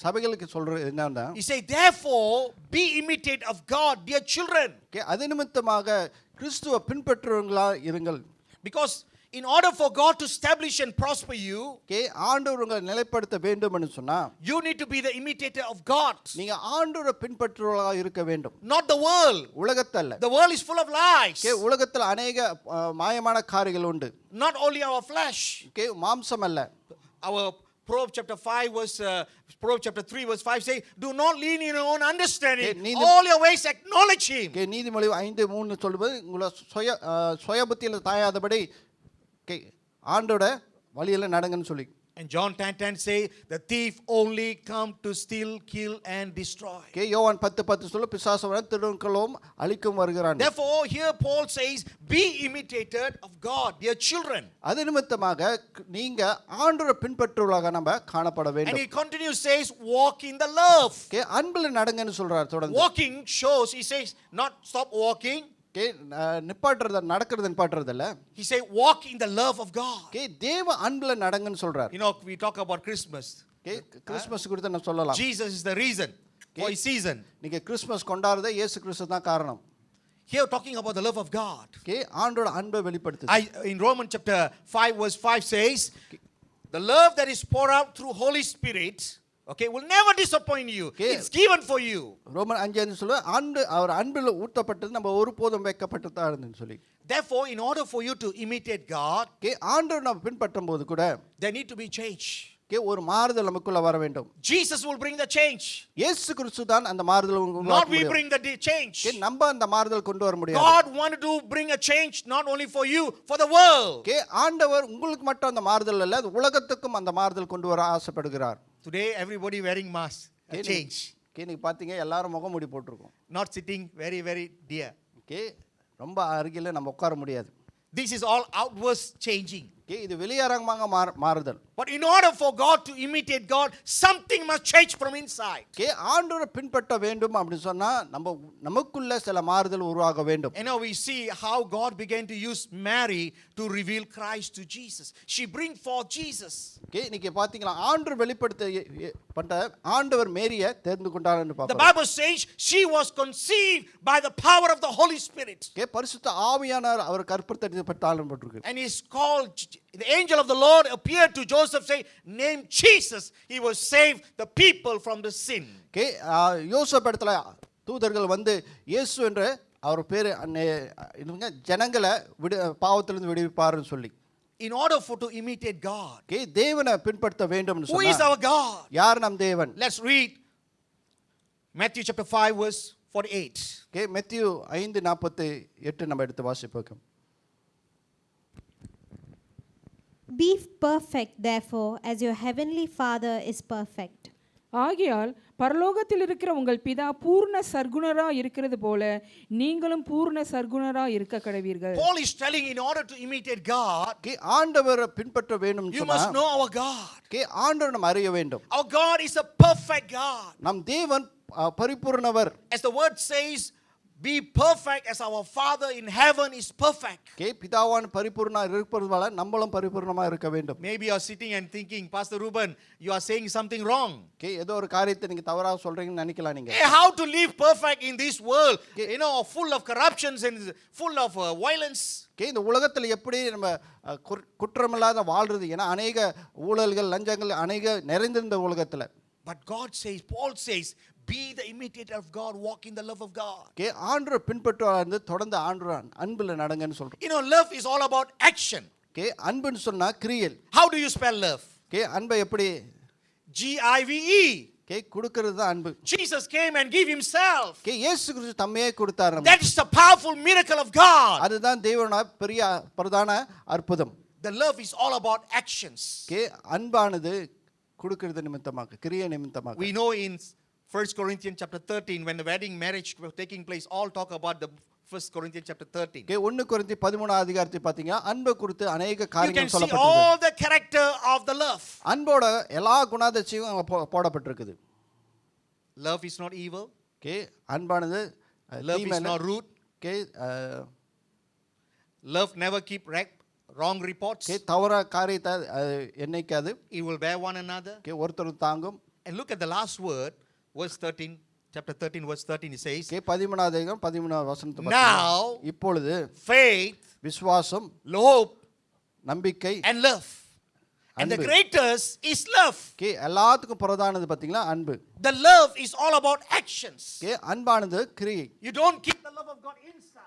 சபைகளுக்கு சொல்றது என்னன்னா, he say, therefore be imitate of God, dear children. Okay அது நிமித்தமாக கிறிஸ்துவை பின்பற்றுவங்களா இருங்கள். Because in order for God to establish and prosper you, okay ஆண்டவர் உங்களை நிலைப்படுத்த வேண்டும் என்று சொன்னா you need to be the imitator of God, நீங்க ஆண்டவரை பின்பற்றுவர்களா இருக்க வேண்டும், not the world. உலகத்தல்ல. The world is full of lies, okay உலகத்துல அநேக மாயமான காரியங்கள் உண்டு. not only our flesh. Okay மாம்சம் அல்ல. Our Proverbs chapter 5 verse Proverbs chapter 3 verse 5 say, do not lean in your own understanding, all your ways acknowledge him. Okay நீதிமொழி 5:3 சொல்லுவது உங்களை சுய புத்தியில தாயாதபடி ஓகே ஆண்டோட வழியில நடங்கன்னு சொல்லி. And John 10:10 say, the thief only come to steal, kill and destroy. Okay யோவான் 10:10 சொல்ல பிசாசு வர திருடவும் அழிக்கும் வருகிறான். Therefore here Paul says, be imitated of God, dear children. அது நிமித்தமாக நீங்க ஆண்டவரை பின்பற்றுவர்களாக நம்ம காணப்பட And வேண்டும். he continues says, walk in the love. Okay அன்பில் நடங்கன்னு சொல்றார் தொடர்ந்து. Walking shows, he says, not stop walking. Okay நிப்பாட்டுறது நடக்கிறது நிப்பாட்டுறது இல்ல. He say walk in the love of God. Okay தேவ அன்பில் நடங்கன்னு சொல்றார். You know, we talk about Christmas. Okay Christmas குறித்து நான் சொல்லலாம். Jesus is the reason for his season. நீங்க கிறிஸ்மஸ் கொண்டாடுறதே இயேசு கிறிஸ்து தான் காரணம். Here talking about the love of God. Okay ஆண்டோட அன்பை வெளிப்படுத்துது. In Romans chapter 5 verse 5 says, the love that is poured out through Holy Spirit, okay, will never disappoint you. Okay. It's given for you. Roman 5:5 சொல்ல அவர் அன்பில் ஊற்றப்பட்டது நம்ம ஒருபோதும் வைக்கப்பட்டு தான் இருந்துன்னு சொல்லி. Therefore, in order for you to imitate God, okay ஆண்டவர் நம்ம பின்பற்றும் போது கூட there need to be change. Okay ஒரு மாறுதல் நமக்குள்ள வர வேண்டும். Jesus will bring the change. இயேசு கிறிஸ்து தான் அந்த மாறுதல் Not உண்டாக்க we முடியும். bring the change. ஓகே நம்ம அந்த மாறுதல் கொண்டு வர முடியாது. God wanted to bring a change not only for you, for the world. Okay ஆண்டவர் உங்களுக்கு மட்டும் அந்த மாறுதல் அல்ல, அது உலகத்துக்கும் அந்த மாறுதல் கொண்டு வர ஆசைப்படுகிறார். Today everybody wearing mask. A change. Okay நீங்க பாத்தீங்க எல்லாரும் முகமூடி போட்டுருக்கோம். Not sitting very very dear. Okay ரொம்ப அருகில நம்ம உட்கார முடியாது. This is all outwards changing. Okay இது வெளியரங்கமாக மாறுதல். But in order for God to imitate God, something must change from inside. Okay ஆண்டவரை பின்பற்ற வேண்டும் அப்படி சொன்னா நமக்குள்ள சில மாறுதல் உருவாக வேண்டும். And now we see how God began to use Mary to reveal Christ to Jesus. She bring forth Jesus. Okay நீங்க பாத்தீங்களா ஆண்டவர் வெளிப்படுத்த ஆண்டவர் மேரியை தெரிந்து கொண்டார்னு The பார்க்கிறோம். Bible says she was conceived by the power of the Holy Spirit. Okay பரிசுத்த ஆவியானவர் அவர் கற்புறுத்தப்பட்டாலும் போட்டிருக்கு. And he's called, the angel of the Lord appeared to Joseph saying, name Jesus. He will save the people from the sin. Okay யோசேப்பு இடத்துல தூதர்கள் வந்து இயேசு என்ற அவர் பேரு ஜனங்களை பாவத்திலிருந்து விடுவிப்பார்னு சொல்லி. In order for to imitate God. Okay தேவனை பின்பற்ற வேண்டும் Who is our God? யார் நம் தேவன்? Let's read Matthew chapter 5 verse 48. Okay மத்தேயு 5:48 நம்ம எடுத்து வாசிப்போம். Be perfect, therefore, as your heavenly Father is perfect. ஆகையால் பரலோகத்தில் இருக்கிற உங்கள் பிதா பூர்ண சர்க்குணரா இருக்கிறது போல நீங்களும் பூர்ண சர்க்குணரா இருக்க கடவீர்கள். Paul is telling, in order to imitate God, okay ஆண்டவரை பின்பற்ற வேண்டும் you சொன்னா must know our God. Okay ஆண்டவரை நம்ம அறிய வேண்டும். Our God is a perfect God. நம் தேவன் பரிபூர்ணவர். As the word says, be perfect as our Father in heaven is perfect. Okay பிதாவான் பரிபூர்ணமா இருப்பதால நம்மளும் பரிபூர்ணமா இருக்க வேண்டும். Maybe you are sitting and thinking, Pastor Ruben, you are saying something wrong. Okay ஏதோ ஒரு காரியத்தை நீங்க தவறா சொல்றீங்கன்னு நினைக்கலாம் நீங்க. Hey, how to live perfect in this world, you know, full of corruptions and full of violence. Okay இந்த உலகத்துல எப்படி நம்ம குற்றமில்லாத வாழ்றது, ஏன்னா அநேக ஊழல்கள் லஞ்சங்கள் அநேக நிறைந்திருந்த உலகத்துல. But God says, Paul says, be the imitator of God, walk in the love of God. Okay ஆண்டவரை பின்பற்றுவார்ந்து தொடர்ந்து ஆண்டவர் அன்பில் நடங்கன்னு சொல்றோம். You know, love is all about action. Okay அன்புன்னு சொன்னா கிரியல். How do you spell love? Okay அன்பை எப்படி? Give. கொடுக்கிறது தான் அன்பு. Jesus came and gave himself. இயேசு கிறிஸ்து தம்மையே கொடுத்தார் நமக்கு. That is the powerful miracle of God. அதுதான் தேவனுடைய பெரிய பிரதான அற்புதம். The love is all about actions. அன்பானது கொடுக்கிறது நிமித்தமாக, கிரியை நிமித்தமாக. We know in 1 Corinthians chapter 13 when the wedding marriage was taking place, all talk about the 1 Corinthians chapter 13. 1 கொரிந்தியர் 13 அதிகாரத்தை பாத்தீங்கன்னா அன்பை குறித்து अनेक You can காரியங்கள் see சொல்லப்பட்டிருக்கு. all the character of the love. அன்போட எல்லா குணாதிசயமும் அங்க போடப்பட்டிருக்குது. Love is not evil. அன்பானது Love is not rude. Love never keep wrong reports. தவற காரியத்தை என்னைக்காது. It will bear one another. ஒருத்தர் தாங்கும். And look at the last word, verse 13, chapter 13, verse 13, it says, 13வது அதிகாரம் 13வது வசனத்தை Now, பாத்தீங்கன்னா இப்பொழுது faith, விசுவாசம், hope, நம்பிக்கை, and love. And the greatest is love. எல்லாத்துக்கும் பிரதானது பாத்தீங்கன்னா அன்பு. The love is all about actions. அன்பானது கிரியை. You don't keep the love of God inside.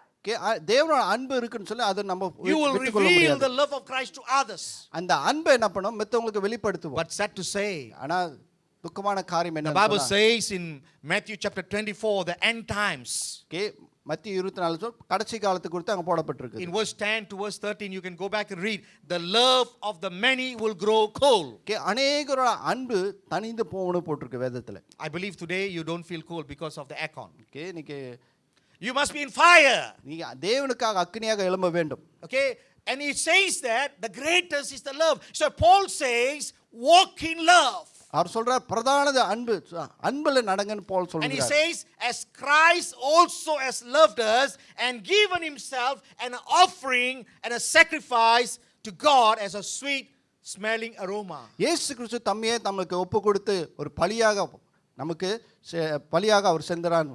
தேவனோட அன்பு இருக்குன்னு சொல்லி அதை நம்ம You will விட்டுக்கொள்ள reveal முடியாது. the love of Christ to others. அந்த அன்பை என்ன பண்ணோம் மத்தவங்களுக்கு வெளிப்படுத்துவோம். But sad to say, ஆனா துக்கமான காரியம் the என்ன Bible says in Matthew chapter 24, the end times. மத்திய 24 கடைசி காலத்து குறித்து அங்க போடப்பட்டிருக்கு. In verse 10 to verse 13, you can go back and read. The love of the many will grow cold. அநேகரோட அன்பு தணிந்து போகும்னு போட்டிருக்கு வேதத்துல. I believe today you don't feel cold because of the aircon. இன்னைக்கு You must be in fire. நீங்க தேவனுக்காக அக்கினியாக எழும்ப வேண்டும். Okay? And it says that the greatest is the love. So Paul says, walk in love. அவர் சொல்றார் பிரதானது அன்பு, அன்புல நடங்கன்னு போல் And he சொல்றார். says, as Christ also has loved us and given himself an offering and a sacrifice to God as a sweet smelling aroma. இயேசு கிறிஸ்து தம்மையே நமக்கு ஒப்பு கொடுத்து ஒரு பலியாக நமக்கு பலியாக அவர் சென்றான்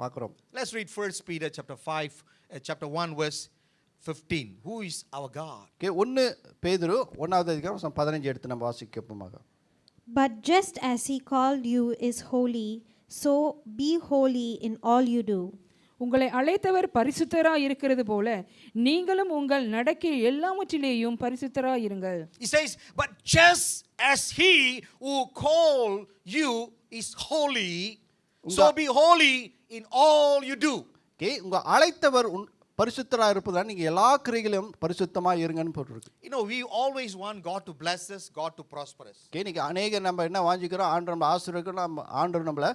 பார்க்கிறோம். Let's read 1 Peter chapter 5 chapter 1 verse 15. Who is our God? 1 பேதுரு 1வது அதிகாரம் 15 எடுத்து நம்ம வாசிக்கப்போமாக. But just as he called you is holy, so be holy in all you do. உங்களை அழைத்தவர் பரிசுத்தராய் இருக்கிறது போல நீங்களும் உங்கள் நடக்கை எல்லாவற்றிலேயும் பரிசுத்தராய் இருங்கள். He says, but just as he who called you is holy, so be holy in all you do. உங்க அழைத்தவர் பரிசுத்தராக இருப்பதால் நீங்க எல்லா கிரியைகளிலும் பரிசுத்தமாக இருங்கன்னு போட்டிருக்கு. You know, we always want God to bless us, God to prosper us. இன்னைக்கு அநேக நம்ம என்ன வாஞ்சிக்கிறோம், ஆண்டவர் நம்ம ஆசீர்வதிக்கணும், ஆண்டவர் நம்மள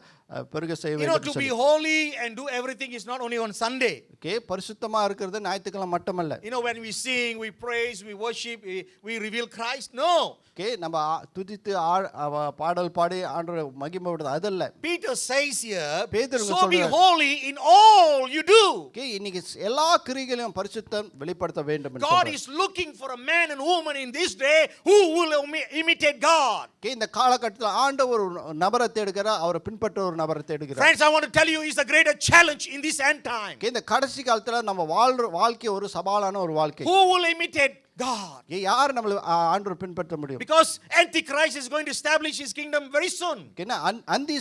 பெருக செய்ய You know, வேண்டும். to be holy and do everything is not only on Sunday. பரிசுத்தமா இருக்கிறது ஞாயிற்றுக்கிழமை மட்டுமல்ல. You know, when we sing, we praise, we worship, we reveal Christ. No. நம்ம துதித்து பாடல் பாடி ஆண்டவரை மகிமைப்படுறது அதல்ல. Peter says here, பேதுரு so be holy in all you do. இன்னைக்கு எல்லா கிரியைகளிலும் பரிசுத்தம் வெளிப்படுத்த வேண்டும். God is looking for a man and woman in this day who will imitate God. இந்த காலகட்டத்தில் ஆண்டவர் ஒரு நபரை தேடுகிறார், அவரை பின்பற்ற ஒரு நபரை தேடுகிறார். Friends, I want to tell you, is the greater challenge in this end time. இந்த கடைசி காலத்துல நம்ம வாழ்ற வாழ்க்கை ஒரு சவாலான ஒரு வாழ்க்கை. Who will imitate God? யார் நம்மள ஆண்டவரை பின்பற்ற முடியும்? Because Antichrist is going to establish his kingdom very soon. அந்தி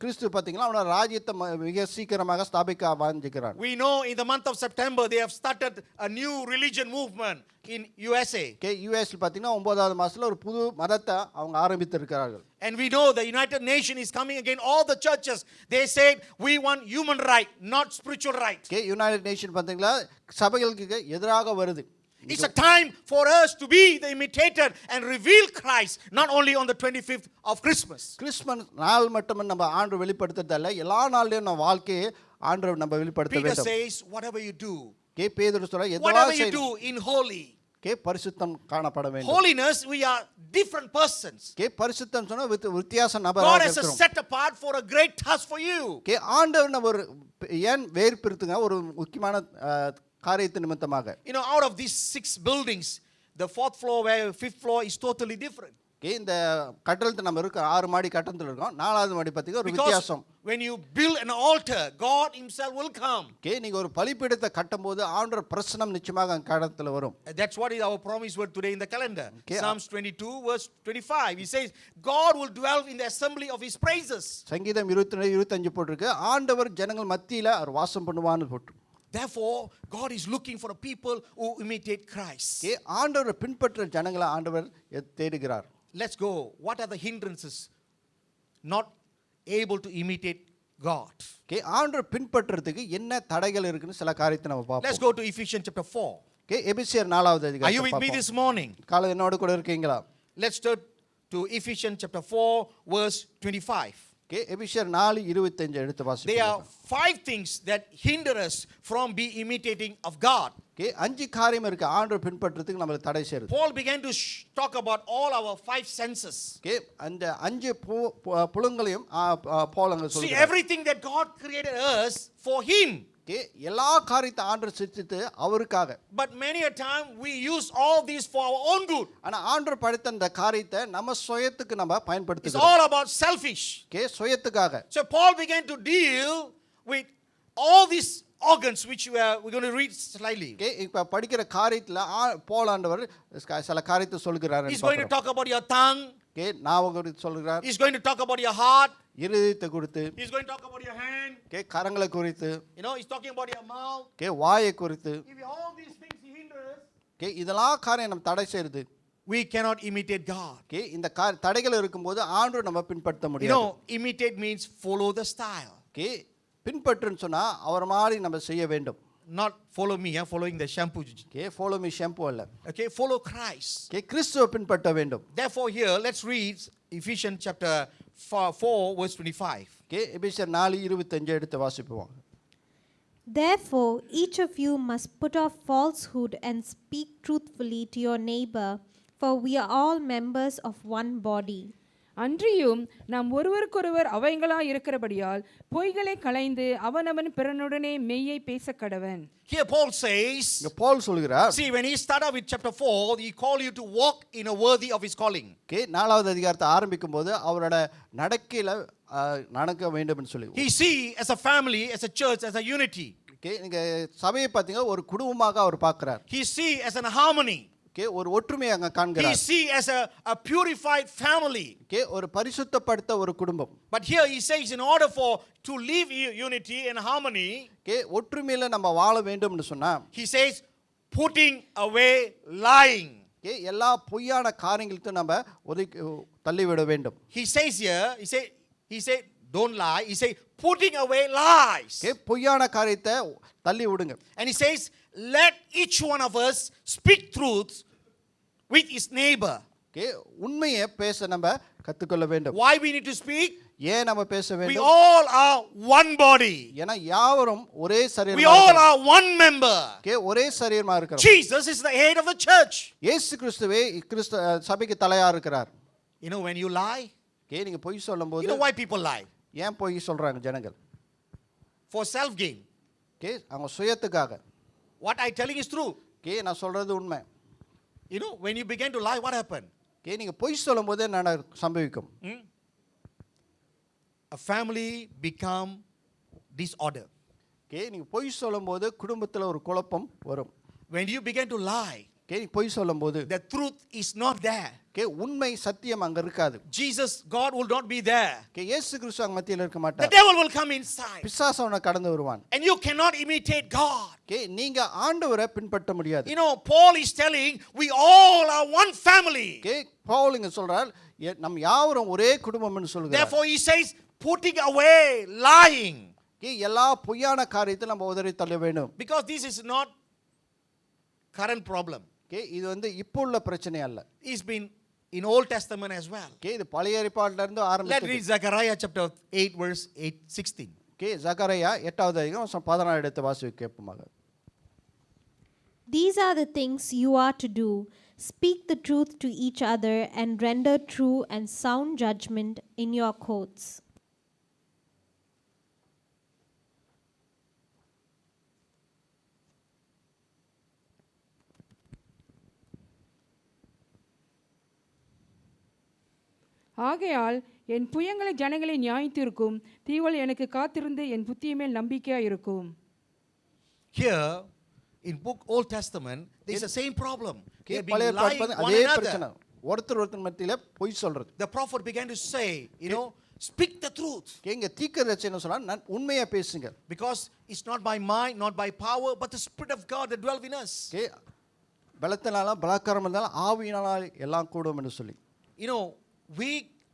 கிறிஸ்து பாத்தீங்கன்னா அவனோட ராஜ்யத்தை மிக சீக்கிரமாக ஸ்தாபிக்க வாஞ்சிக்கிறார். We know in the month of September they have started a new religion movement in USA. யுஎஸ்ல பாத்தீங்கன்னா 9வது மாசத்துல ஒரு புது மதத்தை அவங்க ஆரம்பித்திருக்கிறார்கள். And we know the United Nations is coming again, all the churches. They said we want human right, not spiritual right. United nation பாத்தீங்களா சபைகளுக்கு எதிராக வருது. It's a time for us to be the imitator and reveal Christ, not only on the 25th of Christmas. Christmas நாள் மட்டும் நம்ம ஆண்டு வெளிப்படுத்துறதல்ல, எல்லா நாள்லயும் நம்ம வாழ்க்கையை ஆண்டு நம்ம வெளிப்படுத்த Peter வேண்டும். says, whatever you do, பேதுரு சொல்றார், whatever you do in holy. பரிசுத்தம் காணப்பட வேண்டும். Holiness, we are different persons. பரிசுத்தம் சொன்னா வித்தியாச God நபராக has இருக்கிறோம். set apart for a great task for you. ஆண்டவர் நம்ம ஒரு ஏன் வேறுபிரித்துங்க ஒரு முக்கியமான காரியத்தை நிமித்தமாக. You know, out of these 6 buildings, the 4th floor where 5th floor is totally different. இந்த கட்டடத்துல நம்ம இருக்க 6 மாடி கட்டடத்துல இருக்கோம். 4வது மாடி பாத்தீங்க ஒரு வித்தியாசம். When you build an altar, God himself will come. நீங்க ஒரு பலிபீடத்தை கட்டும்போது ஆண்டவர் பிரசன்னம் நிச்சயமாக அந்த கட்டடத்துல வரும். That's what is our promise word today in the calendar. Psalms 22 verse 25. He says God will dwell in the assembly of his praises. சங்கீதம் 22:25 போட்டுருக்கு, ஆண்டவர் ஜனங்கள் மத்தியில அவர் வாசம் பண்ணுவான்னு போட்டு. Therefore, God is looking for a people who imitate Christ. ஆண்டவரை பின்பற்ற ஜனங்களை ஆண்டவர் தேடுகிறார். Let's go. What are the hindrances? Not able to imitate God. Okay ஆண்டவர் பின்பற்றுறதுக்கு என்ன தடைகள் இருக்குன்னு சில காரியத்தை நம்ம Let's பார்ப்போம். go to Ephesians chapter 4. Okay எபேசியர் 4வது Are you அதிகாரத்தை with me பார்ப்போம். this morning? காலை என்னோட கூட இருக்கீங்களா? Let's turn to Ephesians chapter 4, verse 25. Okay எபேசியர் 4:25 எடுத்து There are வாசிப்போம். 5 things that hinder us from be imitating of God. Okay 5 காரியம் இருக்கு ஆண்டவர் பின்பற்றுறதுக்கு நம்மள தடை செய்யுது. Paul began to talk about all our 5 senses. Okay அந்த 5 புலங்களையும் பவுல் அங்க See, சொல்றார். everything that God created us for Him. Okay எல்லா காரியத்தை ஆண்டவர் சிருஷ்டித்து அவருக்காக. But many a time we use all these for our own good. ஆனா ஆண்டவர் படைத்த அந்த காரியத்தை நம்ம சுயத்துக்கு நம்ம It's பயன்படுத்துகிறோம். all about selfish. ஓகே சுயத்துக்காக. So Paul began to deal with all these organs which we're going to read slightly. Okay இப்ப படிக்கிற காரியத்துல பவுல் ஆண்டவர் சில காரியத்தை சொல்கிறார். He's going to talk about your tongue. Okay நாவை குறித்து சொல்கிறார். He's going to talk about your heart. இருதயத்தை குறித்து. He's going to talk about your hand. Okay கரங்களை குறித்து. He's talking about your mouth. Okay வாயை குறித்து. If all these things hinder us, okay இதெல்லாம் காரியம் நம்ம தடை செய்யுது. we cannot imitate God. Okay இந்த தடைகள் இருக்கும்போது ஆண்டவர் நம்ம பின்பற்ற முடியாது. Imitate means follow the style. Okay பின்பற்றுன்னு சொன்னா அவர் மாதிரி நம்ம செய்ய வேண்டும். Not follow me, following the shampoo. Okay follow me shampoo அல்ல. Okay, follow Christ. ஓகே கிறிஸ்துவை பின்பற்ற வேண்டும். Therefore here, let's read Ephesians chapter 4, verse 25. Okay எபேசியர் 4:25 எடுத்து வாசிப்போம். Therefore, each of you must put off falsehood and speak truthfully to your neighbor, for we are all members of one body. அன்றியும் நாம் ஒருவருக்கொருவர் அவயங்களாய் இருக்கிறபடியால் பொய்களை களைந்து அவனவன் பிறனுடனே மெய்யை பேச கடவன். Here Paul says, இங்க பவுல் சொல்கிறார். see, when he started with chapter 4, he called you to walk in a worthy of his calling. Okay 4வது அதிகாரத்தை ஆரம்பிக்கும் போது அவரோட நடக்கையில நடக்க வேண்டும் சொல்லி. He see as a family, as a church, as a unity. Okay நீங்க சபையை பாத்தீங்க ஒரு குடும்பமாக அவர் பார்க்கிறார். He see as an harmony. Okay ஒரு ஒற்றுமையை அங்க He காண்கிறார். see as a purified family. Okay ஒரு பரிசுத்தப்படுத்த ஒரு குடும்பம். But here he says in order for to live unity and harmony, okay ஒற்றுமையில நம்ம வாழ வேண்டும்னு சொன்னா he says putting away lying. Okay எல்லா பொய்யான காரியங்களையும் நம்ம ஒதுக்கி தள்ளி விட வேண்டும். He says here, he said don't lie. He say putting away lies. Okay பொய்யான காரியத்தை தள்ளி விடுங்க. And he says let each one of us speak truth with his neighbor. Okay உண்மையை பேச நம்ம கத்துக்கொள்ள வேண்டும். Why we need to speak? ஏன் நம்ம பேச We வேண்டும்? all are one body. ஏன்னா யாவரும் ஒரே We சரீரமா all இருக்கிறோம். are one member. ஓகே ஒரே சரீரமா இருக்கிறோம். Jesus is the head of the church. இயேசு கிறிஸ்துவே சபைக்கு தலையா இருக்கிறார். When you lie, ஓகே நீங்க பொய் சொல்லும்போது why people lie? ஏன் பொய் சொல்றாங்க ஜனங்கள்? For self gain. ஓகே அவங்க சுயத்துக்காக. What I telling is true. Okay நான் சொல்றது உண்மை. When you begin to lie, what happened? Okay நீங்க பொய் சொல்லும்போது என்ன சம்பவிக்கும்? A family become disorder. Okay நீங்க பொய் சொல்லும்போது குடும்பத்துல ஒரு குழப்பம் வரும். When you begin to lie, okay நீ பொய் சொல்லும்போது the truth is not there. Okay உண்மை சத்தியம் அங்க இருக்காது. God will not be there. Okay இயேசு கிறிஸ்து அங்க மத்தியில இருக்க The மாட்டார். devil will come inside. பிசாசு அவனை கடந்து வருவான். And you cannot imitate God. Okay நீங்க ஆண்டவரை பின்பற்ற முடியாது. Paul is telling we all are one family. Okay Paul இங்க சொல்றார் நம்ம யாவரும் ஒரே குடும்பம்னு சொல்கிறார். Therefore he says putting away lying. Okay எல்லா பொய்யான காரியத்தை நம்ம உதறி தள்ள வேண்டும். Because this is not current problem. Okay இது இப்போ உள்ள பிரச்சனை அல்ல. It's been in Old Testament as well. Okay இது பழைய ஏற்பாட்டில இருந்து Let's ஆரம்பிச்சது. read Zechariah chapter 8 verse 16. Okay சகரியா 8வது அதிகாரம் 16 எடுத்து வாசிக்க கேட்போமாக. These are the things you are to do. Speak the truth to each other and render true and sound judgment in your courts. ஆகையால் என் புயங்களை ஜனங்களை நியாயத்திற்கும் தீவல் எனக்கு காத்திருந்து என் புத்திய மேல் நம்பிக்கையா இருக்கும். Here in book Old Testament there is the same problem. They have பழைய been lying ஏற்பாட்டில் one அதே பிரச்சனை. another. ஒருத்தர் மத்தியில பொய் சொல்றது. The prophet began to say, speak the truth. எங்க தீர்க்கதரிசி சொன்னா உண்மையா பேசுங்க. Because it's not by might, not by power, but the Spirit of God that dwells in us. Okay பலத்தினால பலாக்காரம் இருந்தாலும் ஆவியினால எல்லாம் கூடும் என்று சொல்லி. We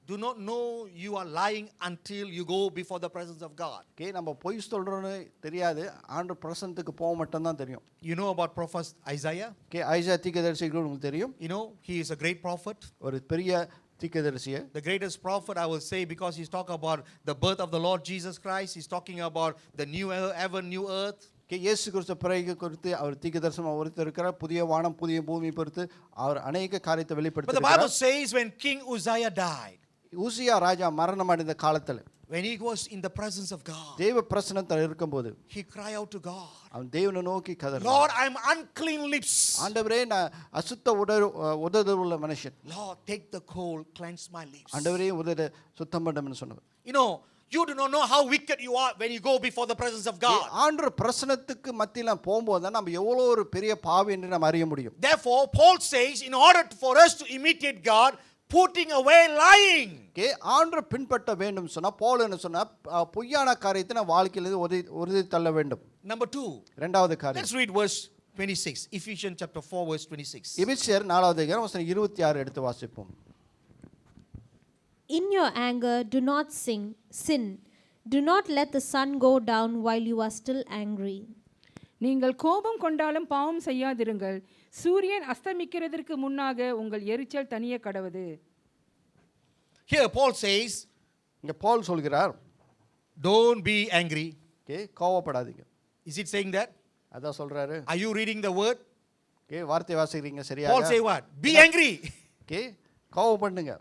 do not know you are lying until you go before the presence of God. Okay நம்ம பொய் சொல்கிறோன்னு தெரியாது, ஆண்டு பிரசனத்துக்கு போக மட்டும்தான் தெரியும். You know about prophet Isaiah? Okay ஐசா தீர்க்கதரிசிகள் உங்களுக்கு தெரியும். You know, he is a great prophet. ஒரு பெரிய தீர்க்கதரிசியை, The greatest prophet, I will say, because he's talking about the birth of the Lord Jesus Christ. He's talking about the new heaven, new earth. Okay இயேசு கிறிஸ்து பிறகு குறித்து அவர் தீர்க்கதரிசனம் உரைத்திருக்கிறார். புதிய வானம் புதிய பூமி பொறுத்து அவர் அநேக காரியத்தை But the Bible வெளிப்படுத்தியிருக்கிறார். says when King Uzziah died, ஊசியா ராஜா மரணம் அடைந்த காலத்தில் when he was in the presence of God, தேவ பிரசனத்தில் இருக்கும்போது he cried out to God, அவன் தேவனை நோக்கி கதறினான். Lord, I'm unclean lips. ஆண்டவரே நான் அசுத்த உதடு உள்ள மனுஷன், Lord, take the coal, cleanse my lips. ஆண்டவரே உதட சுத்தம் பண்ணும்னு சொன்னவர். You know, you do not know how wicked you are when you go before the presence of God. ஆண்டவர் பிரசனத்துக்கு மத்தியில போகும்போது தான் நம்ம எவ்வளோ ஒரு பெரிய பாவி என்று நம்ம அறிய முடியும். Therefore, Paul says, in order for us to imitate God, putting away lying. Okay ஆண்டவர் பின்பற்ற வேண்டும் சொன்னா பவுல் என்ன சொன்னா பொய்யான காரியத்தை நம்ம வாழ்க்கையிலிருந்து உறுதி தள்ள வேண்டும். Number 2. இரண்டாவது காரியம், Let's read verse 26. Ephesians chapter 4 verse 26. எபேசியர் 4வது அதிகாரம் வசனம் 26 எடுத்து வாசிப்போம். In your anger, do not sin. Do not let the sun go down while you are still angry. நீங்கள் கோபம் கொண்டாலும் பாவம் செய்யாதிருங்கள். சூரியன் அஸ்தமிக்கிறதற்கு முன்னாக உங்கள் எரிச்சல் தனிய கடவது. Here Paul says, இங்க பவுல் சொல்கிறார், don't be angry. ஓகே கோவப்படாதீங்க. Is it saying that? அதான் சொல்றாரு. Are you reading the word? Okay வார்த்தை வாசிக்கிறீங்க சரியா? Paul say what? Be angry okay கோவப்படுங்க.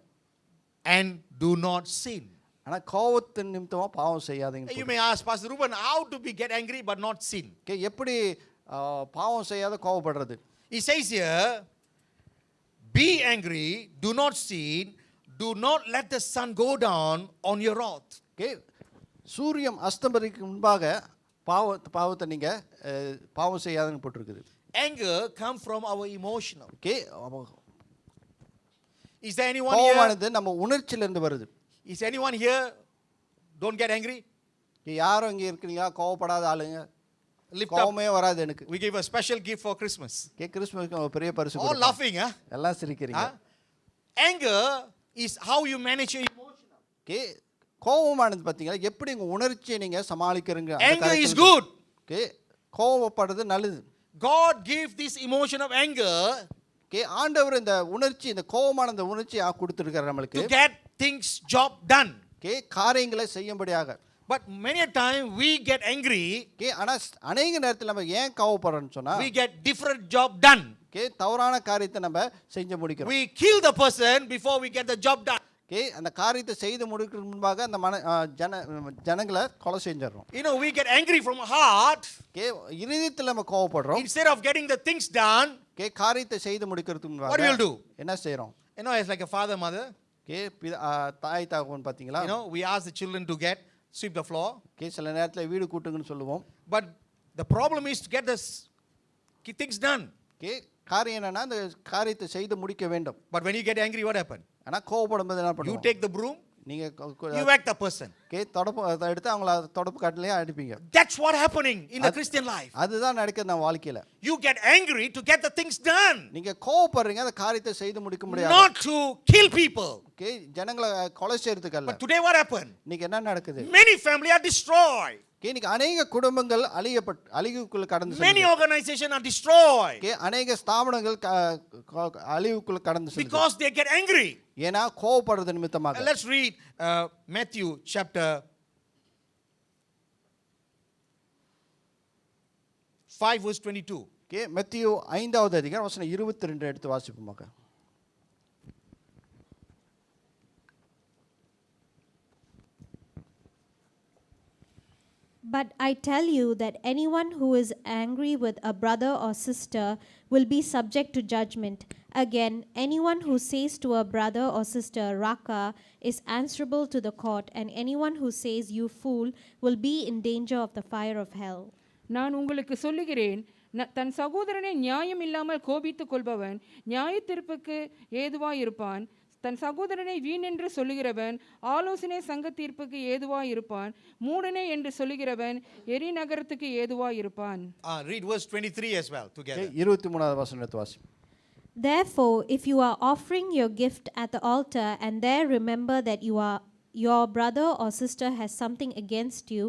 and do not sin. ஆனா கோவத்தின் நிமித்தமா பாவம் செய்யாதீங்க. You may ask Pastor Ruben, how do we get angry but not sin? Okay எப்படி பாவம் செய்யாத கோவப்படுறது? He says here, be angry, do not sin, do not let the sun go down on your wrath. Okay சூரியன் அஸ்தமரிக்கு முன்பாக பாவத்தை நீங்க பாவம் செய்யாதுன்னு போட்டிருக்குது. Anger come from our emotional. Okay Is there anyone here? கோவமானது நம்ம உணர்ச்சியில இருந்து வருது. Is anyone here? Don't get angry. யாரும் இங்க இருக்கீங்க கோவப்படாத ஆளுங்க? Lift up. கோவமே வராது எனக்கு. We give a special gift for Christmas. கிறிஸ்மஸ்க்கு ஒரு பெரிய பரிசு All கொடுப்போம். laughing, huh? எல்லாம் சிரிக்கிறீங்க. Anger is how you manage your emotion. Okay கோவமானது பாத்தீங்களா எப்படி உங்க உணர்ச்சியை நீங்க சமாளிக்கிறீங்க. Anger is good. ஓகே கோவப்படுறது நல்லது. God gave this emotion of anger okay ஆண்டவர் இந்த உணர்ச்சி இந்த கோவமான இந்த உணர்ச்சியை கொடுத்திருக்காரு நம்மளுக்கு. to get things job done. Okay காரியங்களை செய்யும்படியாக. But many a time we get angry. Okay ஆனா அநேக நேரத்தில் நம்ம ஏன் கோவப்படுறோம்னு சொன்னா We get different job done. Okay தவறான காரியத்தை நம்ம செஞ்சு முடிக்கிறோம். We kill the person before we get the job done. Okay அந்த காரியத்தை செய்து முடிக்கிறதுக்கு முன்பாக அந்த ஜனங்களை கொலை செஞ்சிடறோம். You know, we get angry from heart. Okay இருதயத்தில் நம்ம கோவப்படுறோம். Instead of getting the things done, okay காரியத்தை செய்து முடிக்கிறதுக்கு what we will முன்பாக do? என்ன செய்றோம்? You know, it's like a father, mother. Okay தாய் தகவன் பாத்தீங்களா? You know, we ask the children to sweep the floor. Okay சில நேரத்தில் வீடு கூட்டுங்கன்னு சொல்லுவோம். But the problem is to get things done. Okay காரியம் என்னன்னா அந்த காரியத்தை செய்து முடிக்க வேண்டும். But when you get angry, what happens? ஆனா கோவப்படும்போது என்ன You பண்ணுவோம்? take the broom, நீங்க you whack the person. Okay தொடப்பு எடுத்து அவங்கள தொடப்பு காட்டிலேயே அடிப்பீங்க. That's what happening in the Christian life. அதுதான் நடக்குது நம்ம வாழ்க்கையில. You get angry to get the things done, நீங்க கோவப்படுறீங்க அந்த காரியத்தை செய்து முடிக்க முடியாது. not to kill people. Okay ஜனங்களை கொலை செய்யறதுக்கு அல்ல. But today what happened? இன்னைக்கு என்ன நடக்குது? Many families are destroyed. Okay இன்னைக்கு அநேக குடும்பங்கள் அழிவுக்குள்ள கடந்து Many செல்லுது. organizations are destroyed okay அநேக ஸ்தாபனங்கள் அழிவுக்குள்ள கடந்து செல்லுது. because they get angry. ஏனா கோவப்படுறது நிமித்தமாக. Let's read Matthew chapter 5 verse 22. Okay மத்தேயு 5வது அதிகாரம் வசனம் 22 எடுத்து வாசிப்போமாக. But I tell you that anyone who is angry with a brother or sister will be subject to judgment. Again, anyone who says to a brother or sister, Raka, is answerable to the court, and anyone who says, you fool, will be in danger of the fire of hell. நான் உங்களுக்கு சொல்லுகிறேன், தன் சகோதரனை நியாயம் இல்லாமல் கோபித்துக் கொள்பவன் நியாய தீர்ப்புக்கு ஏதுவாயிருப்பான். தன் சகோதரனை வீணென்று சொல்லுகிறவன் ஆலோசனை சங்க தீர்ப்புக்கு ஏதுவாயிருப்பான். மூடனே என்று சொல்லுகிறவன் எரி நகரத்துக்கு ஏதுவாயிருப்பான். Read verse 23 as well together. 23வது வசனம் எடுத்து வாசி. Therefore, if you are offering your gift at the altar and there remember that your brother or sister has something against you,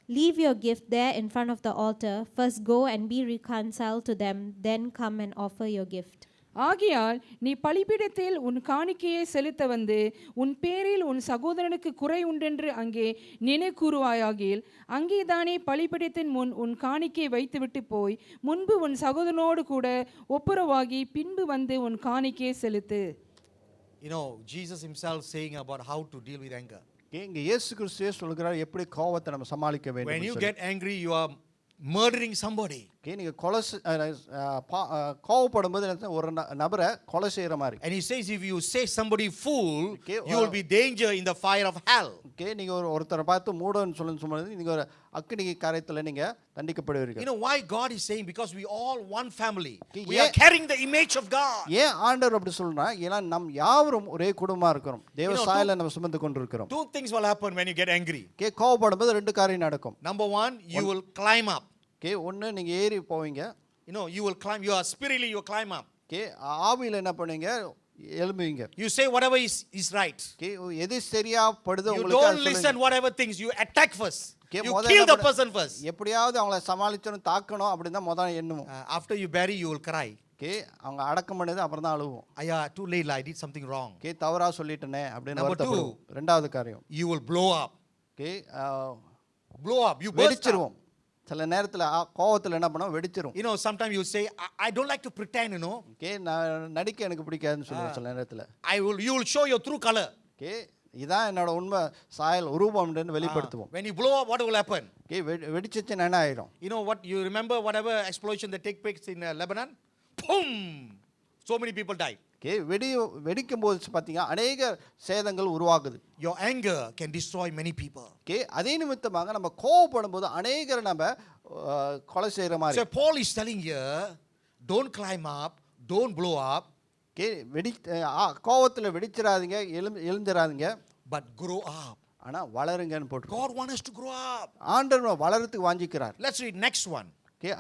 leave your gift there in front of the altar. First go and be reconciled to them, then come and offer your gift. ஆகையால் நீ பலிபீடத்தில் உன் காணிக்கையை செலுத்த வந்து உன் பேரில் உன் சகோதரனுக்கு குறை உண்டென்று அங்கே நினைக்கூறுவாயாகில் அங்கேதானே பலிபீடத்தின் முன் உன் காணிக்கை வைத்துவிட்டு போய் முன்பு உன் சகோதரனோடு கூட ஒப்புரவாகி பின்பு வந்து உன் காணிக்கையை செலுத்து. You know, Jesus himself saying about how to deal with anger. இங்க இயேசு கிறிஸ்துவே சொல்கிறார் எப்படி கோவத்தை நம்ம சமாளிக்க When வேண்டும் you get angry, you are murdering somebody. நீங்க கோவப்படும் போது ஒரு நபரை கொலை செய்யற மாதிரி. And he says if you say somebody fool, Okay, you will be danger in the fire of hell. நீங்க ஒருத்தரை பார்த்து மூடன்னு சொல்லும்போது நீங்க ஒரு அக்கினி காரியத்துல நீங்க தண்டிக்கப்படுவீர்கள். You know why God is saying? Because we all one family. Okay, We are carrying the image of God. ஏன் ஆண்டவர் அப்படி சொல்றா? ஏன்னா நம் யாவரும் ஒரே குடும்பமா இருக்கிறோம். தேவ சாயலை நம்ம சுமந்து கொண்டிருக்கிறோம். Two things will happen when you get angry. கோவப்படும் போது ரெண்டு காரியம் நடக்கும். Number one, you will climb up. ஒன்னு நீங்க ஏறி போவீங்க. You know, you will climb. You are spiritually, you will climb up. ஆவியில என்ன பண்ணுவீங்க? எழும்புவீங்க. You say whatever is right. எது சரியா படுது You உங்களுக்கு don't listen whatever things. You attack first. You முதல்ல kill the person first. எப்படியாவது அவங்கள சமாளிச்சணும் தாக்கணும் அப்படின்னு தான் முதல்ல எண்ணுவோம். After you bury, you will cry. அவங்க அடக்கம் பண்ணது அப்புறம் தான் அழுவோம். Too late, I did something wrong. தவறா சொல்லிட்டனே அப்படின்னு Number two, வருத்தப்படுவோம். இரண்டாவது காரியம். You will blow up. Blow up. You burst up. வெடிச்சிருவோம். சில நேரத்துல கோவத்துல என்ன பண்ணுவோம்? வெடிச்சிரும். You know, sometimes you say, I don't like to pretend, you know. நான் நடிக்க எனக்கு பிடிக்காதுன்னு சொல்லுவேன் சில நேரத்துல. You will show your true color. இதான் என்னோட உண்மை சாயல் உருவம்னு வெளிப்படுத்துவோம். When you blow up, what will happen? வெடிச்சிச்சு என்ன ஆயிடும்? You know what? You remember whatever explosion that take place in Lebanon? Boom! So many people died. வெடிக்கும் போது பாத்தீங்க அநேக சேதங்கள் உருவாகுது. Your anger can destroy many people. அதே நிமித்தமாக நம்ம கோவப்படும் போது அநேகரை நம்ம கொலை செய்யற மாதிரி. So Paul is telling here, don't climb up, don't blow up. கோவத்துல வெடிச்சிராதீங்க, எழுந்திராதீங்க. But grow up. ஆனா வளருங்கன்னு போட்டு. God wants us to grow up. ஆண்டவர் வளரத்துக்கு வாஞ்சிக்கிறார். Let's read next one.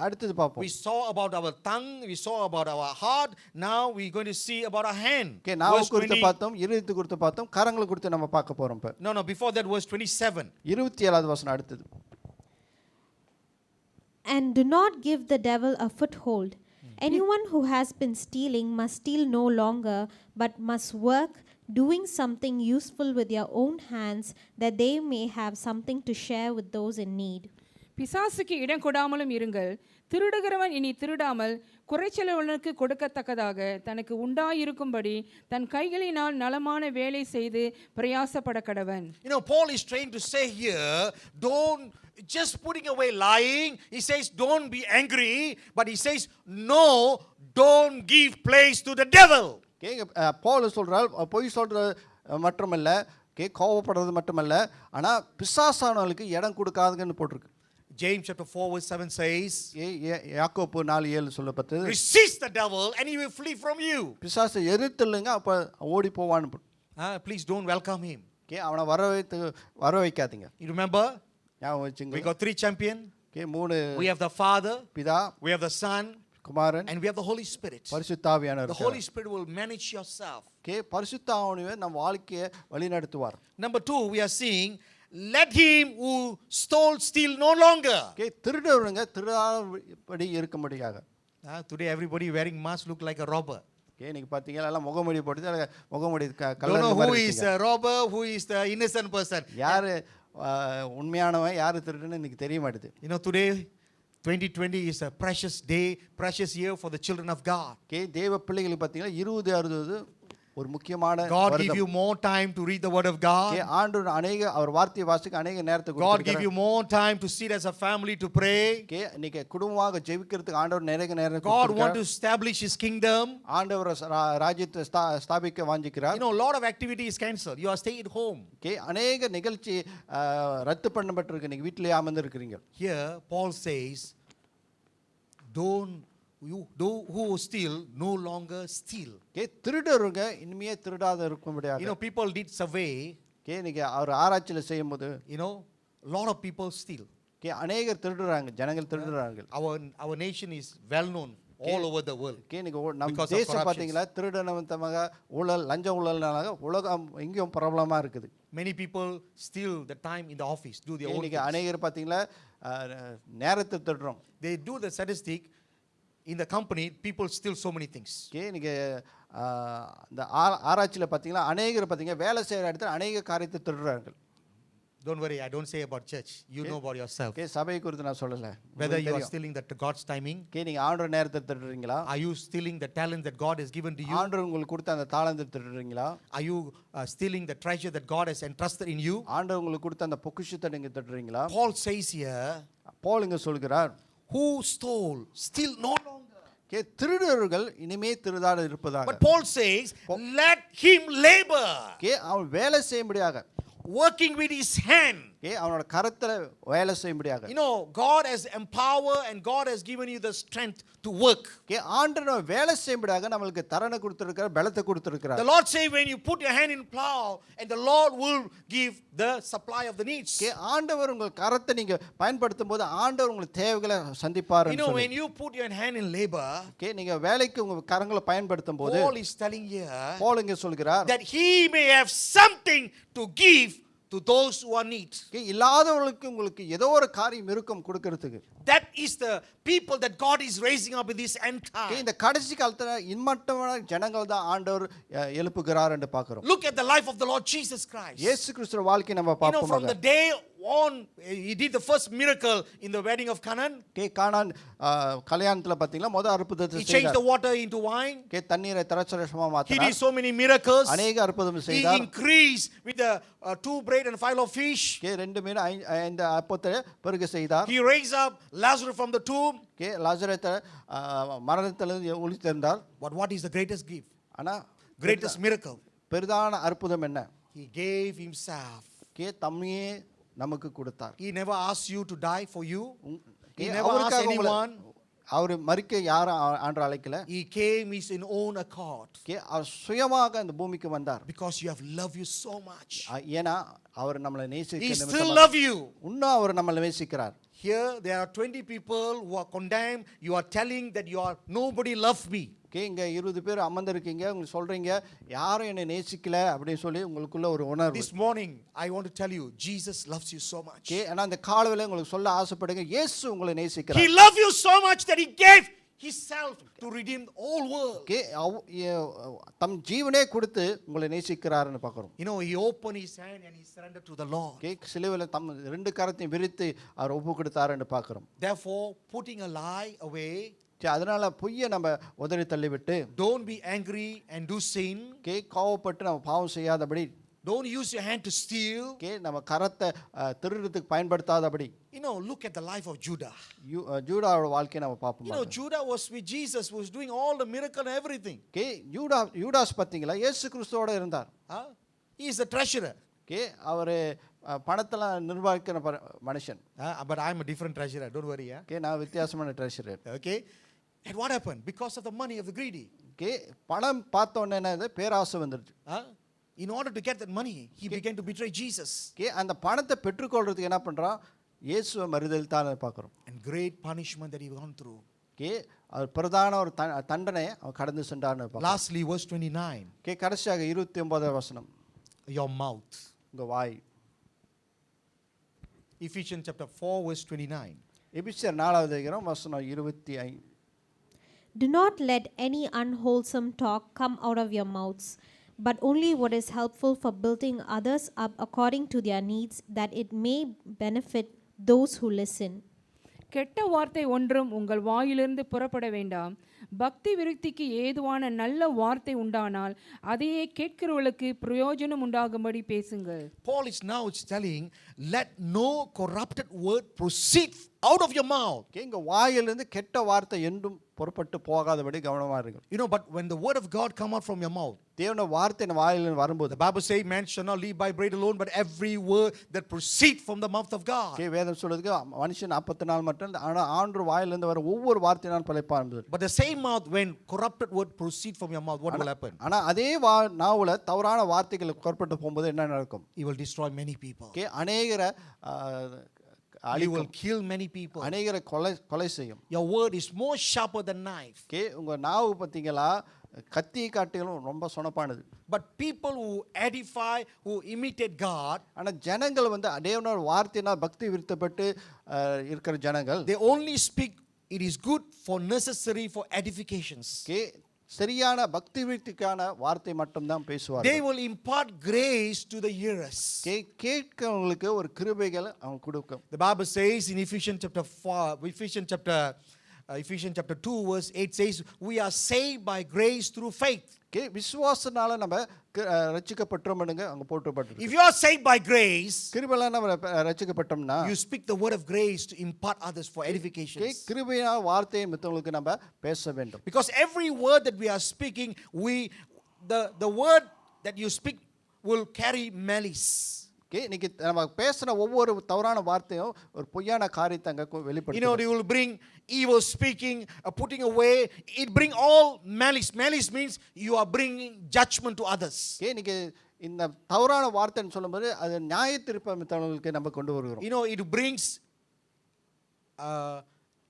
அடுத்தது பாப்போம். We saw about our tongue, we saw about our heart, now we are going to see about our hand. நாவு குறித்து பார்த்தோம், இருதயத்தை குறித்து பார்த்தோம், கரங்களை குறித்து நம்ம பார்க்க போறோம் இப்ப. No, before that verse 27. 27வது வசனம் அடுத்தது. And do not give the devil a foothold. Anyone who has been stealing must steal no longer, but must work, doing something useful with their own hands, that they may have something to share with those in need. பிசாசுக்கு இடம் கொடாமலும் இருங்கள். திருடுகிறவன் இனி திருடாமல் குறைச்சலவனுக்கு கொடுக்கத்தக்கதாக தனக்கு உண்டாயிருக்கும்படி தன் கைகளினால் நலமான வேலை செய்து பிரயாசப்பட கடவன். You know, Paul is trying to say here, don't just putting away lying. He says don't be angry, but he says no, don't give place to the devil. Pavul சொல்றார் பொய் சொல்றது மட்டுமல்ல, கோபப்படுறது மட்டுமல்ல, ஆனா பிசாசானவங்களுக்கு இடம் கொடுக்காதுன்னு போட்டிருக்கு. James chapter 4 verse 7 says, யாக்கோபு 4:7 சொல்லப்பட்டது, resist the devil and he will flee from you. பிசாசை எதிர்த்துல்லுங்க அப்ப ஓடி போவான்னு. Please don't welcome him. அவனை வர வைக்காதீங்க. You remember? ஞாபகம் வச்சுங்க. We got 3 champion. மூணு. We have the Father, பிதா, we have the Son, Kumaran, and we have the Holy Spirit. பரிசுத்த ஆவியானவர். The Holy Spirit will manage yourself. பரிசுத்த ஆவியானவர் நம்ம வாழ்க்கையை வழிநடத்துவார். Number 2, we are seeing, let him who stole steal no longer. திருடவங்க திருடாதபடி இருக்க முடியாது. Today everybody wearing mask look like a robber. நீங்க பாத்தீங்களா எல்லாம் முகமூடி போட்டு முகமூடி Don't know who is a robber, who is the innocent person. யாரு உண்மையானவன் யாரு திருடன்னு எனக்கு தெரிய மாட்டேது. You know, today 2020 is a precious day, precious year for the children of God. தேவ பிள்ளைகளுக்கு பாத்தீங்கன்னா 2060 ஒரு முக்கியமான God give you more time to read the word of God. ஆண்டவர் அவர் வார்த்தையை வாசிக்க அநேக நேரத்தை God கொடுக்கிறார். give you more time to sit as a family to pray. நீங்க குடும்பமாக ஜெபிக்கிறதுக்கு ஆண்டவர் நிறைய நேரம் God கொடுக்கிறார். want to establish his kingdom. ஆண்டவர் ராஜ்யத்தை ஸ்தாபிக்க வாஞ்சிக்கிறார். You know, a lot of activity is cancelled. You are stay at home. அநேக நிகழ்ச்சி ரத்து பண்ணப்பட்டிருக்கு. நீங்க வீட்டிலேயே அமர்ந்து இருக்கீங்க. Here Paul says, who steal no longer steal. திருடருங்க இனிமே திருடாத இருக்கும்படியாக. You know, people did survey. நீங்க அவர் ஆராய்ச்சியில செய்யும்போது, you know, a lot of people steal. அநேகர் திருடுறாங்க, ஜனங்கள் திருடுறாங்க. Our nation is well known all over the world. Okay இன்னைக்கு நம்ம Because of தேசம் corruptions. பார்த்தீங்களா திருடனமாக ஊழல் லஞ்ச ஊழல்னால உலகம் எங்கேயும் ப்ராப்ளமாக இருக்குது. Many people steal the time in the office, do their own இன்னைக்கு things. அநேகர் பார்த்தீங்களா நேரத்தை திருடுறோம். They do the statistic in the company, people steal so many things. Okay இன்னைக்கு இந்த ஆராய்ச்சியில் பார்த்தீங்கன்னா அநேகர் பார்த்தீங்க வேலை செய்கிற இடத்துல அநேக காரியத்தை திருடுறார்கள். Don't worry, I don't say about church. You know about yourself. Okay சபை குறித்து நான் சொல்லலை. Whether you are stealing the God's timing, okay நீங்கள் ஆண்டவர் நேரத்தை திருடுறீங்களா? are you stealing the talent that God has given to you? ஆண்டவர் உங்களுக்கு கொடுத்த அந்த தாளந்தை திருடுறீங்களா? Are you stealing the treasure that God has entrusted in you? ஆண்டவர் உங்களுக்கு கொடுத்த அந்த பொக்கிஷத்தை நீங்கள் திருடுறீங்களா? Paul says here, பவுல் இங்கே சொல்கிறார், who stole, steal no longer. Okay திருடர்கள் இனிமே திருடாத இருப்பதாக. But Paul says, let him labor, okay அவன் வேலை செய்யும்படியாக, working with his hand. Okay அவனோட கரத்தில் வேலை செய்யும்படியாக. You know, God has empowered and God has given you the strength to work. Okay ஆண்டவர் வேலை செய்யும்படியாக நம்மளுக்கு தரனை கொடுத்திருக்கிறார், பலத்தை கொடுத்திருக்கிறார். The Lord say when you put your hand in plow, and the Lord will give the supply of the needs. Okay ஆண்டவர் உங்கள் கரத்தை நீங்க பயன்படுத்தும் போது ஆண்டவர் உங்களுக்கு தேவைகளை சந்திப்பார். You know, when you put your hand in labor, okay நீங்க வேலைக்கு உங்க கரங்களை பயன்படுத்தும் போது Paul is telling here Pavul இங்கே சொல்கிறார், that he may have something to give to those who are needs. Okay இல்லாதவர்களுக்கு உங்களுக்கு ஏதோ ஒரு காரியம் இருக்கும் கொடுக்கிறதுக்கு. That is the people that God is raising up in this end okay time. இந்த கடைசி காலத்துல இன்மட்டமான ஜனங்கள் தான் ஆண்டவர் எழுப்புகிறார் என்று பார்க்கிறோம். Look at the life of the Lord Jesus Christ. இயேசு கிறிஸ்துவின் வாழ்க்கை நம்ம You know, from பார்ப்போம். the day on, he did the first miracle in the wedding of Canaan. Okay Canaan கல்யாணத்துல பாத்தீங்களா முதல் அற்புதத்தை He changed செய்தார். the water into wine. Okay தண்ணீரை திராட்சரசமா He மாத்தினார். did so many miracles. அநேக அற்புதம் He செய்தார். increased with the 2 bread and 5 loaf fish. Okay 2 மீன் 5 அப்பத்தை பெருக செய்தார். He raised up Lazarus from the tomb. Okay லாசரத்தை மரணத்திலிருந்து உயிர்த்தெழுந்தார். But what is the greatest gift? ஆனா Greatest miracle? பெரிதான அற்புதம் என்ன? He gave himself. ஓகே தம்மையே நமக்கு கொடுத்தார். He never asked you to die for you. He okay, never asked அவருக்காக anyone. அவர் மரிக்க யாரும் ஆண்டவர் அழைக்கல. He came his own accord. Okay அவர் சுயமாக அந்த பூமிக்கு வந்தார். Because you have loved you so much. ஏனா அவர் நம்மளை He நேசிக்கிற still நிமித்தமாக love you. இன்னும் அவர் நம்மளை நேசிக்கிறார். Here there are 20 people who are condemned. You are telling that you are nobody loved me. Okay இங்க 20 பேர் அமர்ந்திருக்கீங்க, உங்களுக்கு சொல்றீங்க யாரும் என்னை நேசிக்கல அப்படின்னு சொல்லி உங்களுக்குள்ள ஒரு உணர்வு. This morning I want to tell you Jesus loves you so much. Okay ஆனா அந்த காலவேளை உங்களுக்கு சொல்ல ஆசைப்படுங்க இயேசு உங்களை He நேசிக்கிறார். loved you so much that he gave himself to redeem the whole world. Okay தம் ஜீவனே கொடுத்து உங்களை நேசிக்கிறார்னு பார்க்கிறோம். You know, he opened his hand and he surrendered to the Lord. Okay சிலுவையில் தம் 2 கரத்தையும் விரித்து அவர் ஒப்பு கொடுத்தாருன்னு பார்க்கிறோம். Therefore, putting a lie away, அதனால பொய்யை நம்ம உதறி தள்ளிவிட்டு don't be angry and do sin. Okay கோவப்பட்டு நம்ம பாவம் செய்யாதபடி, Don't use your hand to steal. Okay நம்ம கரத்தை திருடுறதுக்கு பயன்படுத்தாதபடி. You know, look at the life of Judah. ஜூடாவோட வாழ்க்கையை நம்ம You know, பார்ப்போம். Judah was with Jesus, was doing all the miracle and everything. Okay Judas பார்த்தீங்களா இயேசு கிறிஸ்துவோட இருந்தார். Huh? He is the treasurer. Okay அவர் பணத்தெல்லாம் நிர்வகிக்கிற மனுஷன். But I'm a different treasurer. Don't worry. Yeah? Okay நான் வித்தியாசமான treasurer. Okay. And what happened? Because of the money of the greedy. Okay பணம் பார்த்த உடனே என்னது பேராசை வந்துருச்சு. Huh? In order to get that money, he began to betray Jesus. Okay அந்த பணத்தை பெற்றுக்கொள்றதுக்கு என்ன பண்றான்? இயேசுவை மறுதலித்தான் பார்க்கிறோம். And great punishment that he gone through. Okay அவர் பிரதான ஒரு தண்டனை அவர் கடந்து சென்றார்னு பார்க்கிறோம். Lastly, verse 29. ஓகே கடைசியாக 29வது வசனம். Your mouth. உங்க வாய். Ephesians chapter 4, verse 29. எபிசியர் 4வது அதிகாரம் வசனம் 25. Do not let any unwholesome talk come out of your mouths, but only what is helpful for building others up according to their needs, that it may benefit those who listen. கெட்ட வார்த்தை ஒன்றும் உங்கள் வாயிலிருந்து புறப்பட வேண்டாம். பக்தி விருத்திக்கு ஏதுவான நல்ல வார்த்தை உண்டானால் அதையே கேட்கிறவர்களுக்கு பிரயோஜனம் உண்டாகும்படி பேசுங்கள். Paul is now telling, let no corrupted word proceed out of your mouth. Okay இங்க வாயிலிருந்து கெட்ட வார்த்தை என்றும் புறப்பட்டு போகாதபடி கவனமா இருங்க. You know, but when the word of God come out from your mouth, தேவனுடைய வார்த்தை நம்ம வாயிலிருந்து வரும்போது the Bible says, man shall not live by bread alone, but every word that proceed from the mouth of God. Okay வேதம் சொல்றதுக்கு மனுஷன் 40 மட்டும் இல்ல, ஆனா ஆண்டவர் வாயிலிருந்து வர ஒவ்வொரு வார்த்தையினால் பிழைப்பான். But the same mouth, when corrupted word proceed from your mouth, what will happen? ஆனா அதே நாவுல தவறான வார்த்தைகள் புறப்பட்டு போகும்போது என்ன நடக்கும்? It will destroy many people. Okay அநேகரை You will kill many people. அநேகரை கொலை செய்யும். Your word is more sharper than knife. Okay, உங்க நாவு பார்த்தீங்களா கத்தியை காட்டிலும் ரொம்ப சொனப்பானது. But people who edify, who imitate God, ஆனால் ஜனங்கள் வந்து தேவனோட வார்த்தையினால் பக்தி விருத்தப்பட்டு இருக்கிற ஜனங்கள், they only speak it is good for necessary for edifications. Okay, சரியான பக்தி விருத்திக்கான வார்த்தை மட்டும்தான் பேசுவார். They will impart grace to the hearers. கேட்கிறவங்களுக்கு ஒரு கிருபைகள் அவங்க கொடுக்கும். The Bible says in Ephesians chapter 2 verse 8 says, we are saved by grace through faith. Okay, விசுவாசனால நம்ம ரட்சிக்கப்பட்டோம்னுங்க அங்க போட்டுப்பட்டிருக்கு. If you are saved by grace, கிருபையால நம்ம ரட்சிக்கப்பட்டோம்னா you speak the word of grace to impart others for edification. Okay, கிருபையான வார்த்தையை மற்றவங்களுக்கு நம்ம பேச வேண்டும். Because every word that we are speaking, the word that you speak will carry malice. Okay, இன்னைக்கு நம்ம பேசுன ஒவ்வொரு தவறான வார்த்தையும் ஒரு பொய்யான காரியத்தை அங்க வெளிப்படுத்தும். They will bring evil speaking, putting away. It bring all malice. Malice means you are bringing judgment to others. Okay, இன்னைக்கு இந்த தவறான வார்த்தைன்னு சொல்லும்போது அது நியாய தீர்ப்பை மற்றவங்களுக்கு நம்ம கொண்டு வருகிறோம். It brings,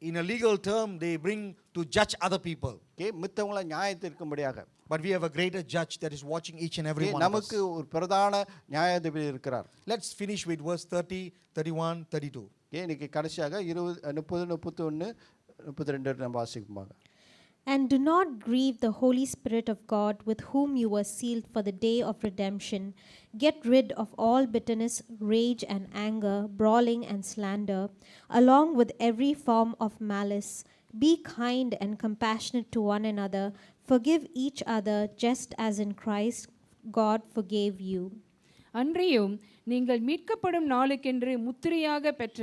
in a legal term, they bring to judge other people. Okay, மற்றவங்களை நியாய தீர்க்கும்படியாக. But we have a greater judge that is watching each and every one of us. நமக்கு ஒரு பிரதான நியாயாதிபதி இருக்கிறார். Let's finish with verse 30, 31, 32. Okay, இன்னைக்கு கடைசியாக 20, 30, 31, 32 நம்ம வாசிப்போம். And do not grieve the Holy Spirit of God, with whom you were sealed for the day of redemption. Get rid of all bitterness, rage and anger, brawling and slander, along with every form of malice. Be kind and compassionate to one another. Forgive each other, just as in Christ God forgave you. அன்றியும் நீங்கள் மீட்கப்படும் நாளுக்கென்று முத்திரையாக பெற்ற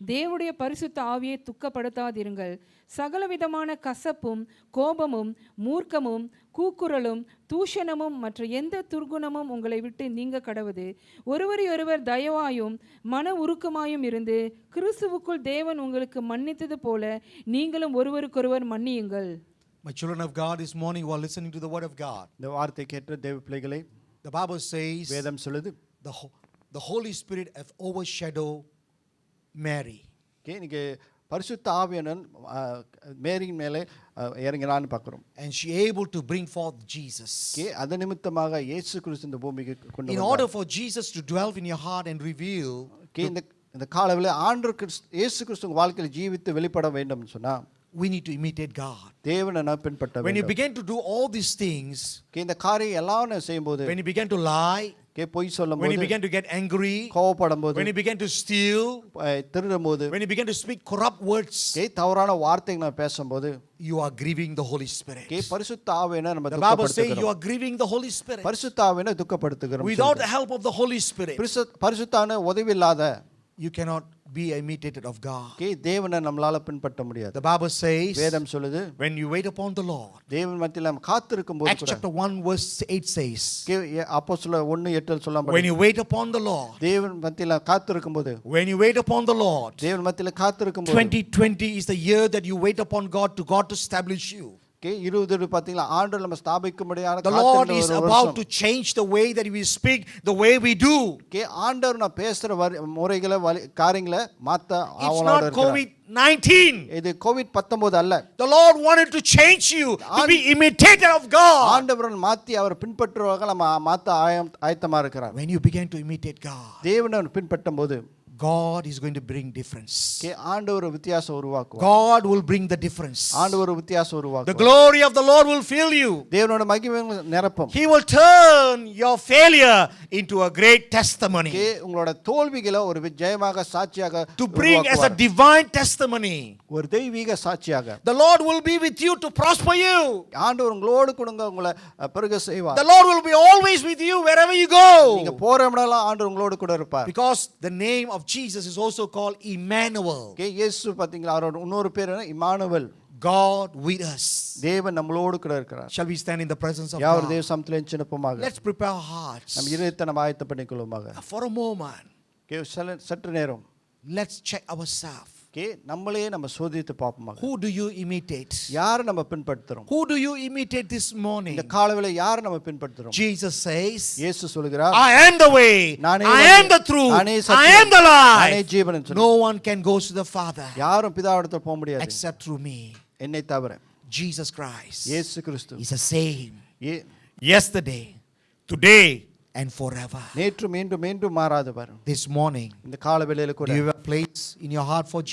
தேவனுடைய பரிசுத்த ஆவியை துக்கப்படுத்தாதிருங்கள். சகலவிதமான கசப்பும் கோபமும் மூர்க்கமும் கூக்குரலும் தூஷணமும் மற்ற எந்த துர்குணமும் உங்களை விட்டு நீங்க கடவுது. ஒருவரையொருவர் தயவாயும் மன உருக்கமாயும் இருந்து கிறிஸ்துவுக்குள் தேவன் உங்களுக்கு மன்னித்தது போல நீங்களும் ஒருவருக்கொருவர் மன்னியுங்கள். My children of God, this morning you are listening to the word of God. இந்த வார்த்தை கேட்ட தேவ பிள்ளைகளை, The Bible says வேதம் சொல்லுது, the Holy Spirit have overshadowed Mary. Okay, இன்னைக்கு பரிசுத்த ஆவியானவர் மேரியின் மேலே இறங்கினான்னு பார்க்கிறோம். And she able to bring forth Jesus. Okay, அது நிமித்தமாக இயேசு கிறிஸ்து இந்த பூமிக்கு கொண்டு In வந்தார். order for Jesus to dwell in your heart and reveal, okay, இந்த காலவெளியில் ஆண்டவர் இயேசு கிறிஸ்து உங்கள் வாழ்க்கையில் ஜீவித்து வெளிப்பட வேண்டும் சொன்னா we need to imitate God. தேவனை நாம் பின்பற்ற வேண்டும். When you begin to do all these things, okay, இந்த காரியம் எல்லாம் செய்யும்போது, when you begin to lie, okay, பொய் சொல்லும்போது, when you begin to get angry, கோபப்படும்போது, when you begin to steal, திருடும்போது, when you begin to speak corrupt words, okay, தவறான வார்த்தைகளை பேசும்போது, you are grieving the Holy Spirit. Okay, பரிசுத்த ஆவியை நம்ம The Bible says you துக்கப்படுத்துகிறோம். are grieving the Holy Spirit. பரிசுத்த ஆவியை துக்கப்படுத்துகிறோம். Without the help of the Holy Spirit, பரிசுத்தான உதவி இல்லாத you cannot be imitated of God. Okay, தேவனை நம்மளால பின்பற்ற முடியாது. The Bible says வேதம் சொல்லுது, when you wait upon the Lord, தேவன் மத்தியில் நம்ம காத்திருக்கும் போது Acts chapter 1 verse 8 says, அப்போஸ்தலர் 1:8 சொல்லப்படும், when you wait upon the Lord, தேவன் மத்தியில் காத்திருக்கும் போது, when you wait upon the Lord, தேவன் மத்தியில் காத்திருக்கும் போது, 2020 is the year that you wait upon God to establish you. Okay, 20 பாத்தீங்களா ஆண்டவர் நம்ம ஸ்தாபிக்கும்படியான The Lord is about to change the way that we speak, the way we do. Okay, ஆண்டவர் நான் பேசுற முறைகளை காரியங்களை மாத்த It's ஆவலோட not இருக்கிறார். COVID-19. இது கோவிட்-19 அல்ல. The Lord wanted to change you to be imitator of God. ஆண்டவர் மாத்தி அவர் பின்பற்றுவாங்க நம்ம மாத்த ஆயத்தமா இருக்கிறார். When you begin to imitate God, தேவனை பின்பற்றும் போது God is going to bring difference. Okay, ஆண்டவர் வித்தியாசம் உருவாக்குவார். God will bring the difference. ஆண்டவர் வித்தியாசம் The உருவாக்குவார். glory of the Lord will fill you. தேவனோட மகிமை நிரப்பும். He will turn your failure into a great testimony. Okay, உங்களோட தோல்விகளை ஒரு ஜெயமாக சாட்சியாக To bring as a divine testimony. ஒரு தெய்வீக சாட்சியாக. The Lord will be with you to prosper you. ஆண்டவர் உங்களோடு கொடுங்க உங்களை பெருக செய்வார். The Lord will be always with you wherever you go. நீங்க போற இடமெல்லாம் ஆண்டவர் உங்களோடு கூட இருப்பார். Because the name of Jesus is also called Emmanuel. Okay, இயேசு பாத்தீங்களா அவரோட இன்னொரு பேர் இம்மானுவேல். God with us. தேவன் நம்மளோடு கூட இருக்கிறார். Shall we stand in the presence of யாவர் God? தேவ சமத்திலே நிற்போமாக. Let's prepare our hearts. நம் இதயத்தை நம்ம ஆயத்தம் பண்ணிக்கொள்வோமாக. For a moment, ஓகே, சற்று நேரம் let's check ourselves. ஓகே, நம்மளையே நம்ம சோதித்து பார்ப்போம். Who do you imitate? யாரை நம்ம பின்பற்றுறோம்? Who do you imitate this morning? இந்த காலவேளை யாரை நம்ம பின்பற்றுறோம்? Jesus says, இயேசு சொல்கிறார், I am the way, நானே I வழி, am the truth, நானே I சத்தியம், am the நானே life. ஜீவன் சொல்லி. No one can go to the Father யாரும் பிதாவிடத்தில் போக முடியாது except through me. என்னை தவிர. Jesus Christ இயேசு கிறிஸ்து is the same A- yesterday, today, and forever. நேற்று மீண்டும் மீண்டும் மாறாதவர். This morning, இந்த காலவேளையில do கூட you have a place in your heart for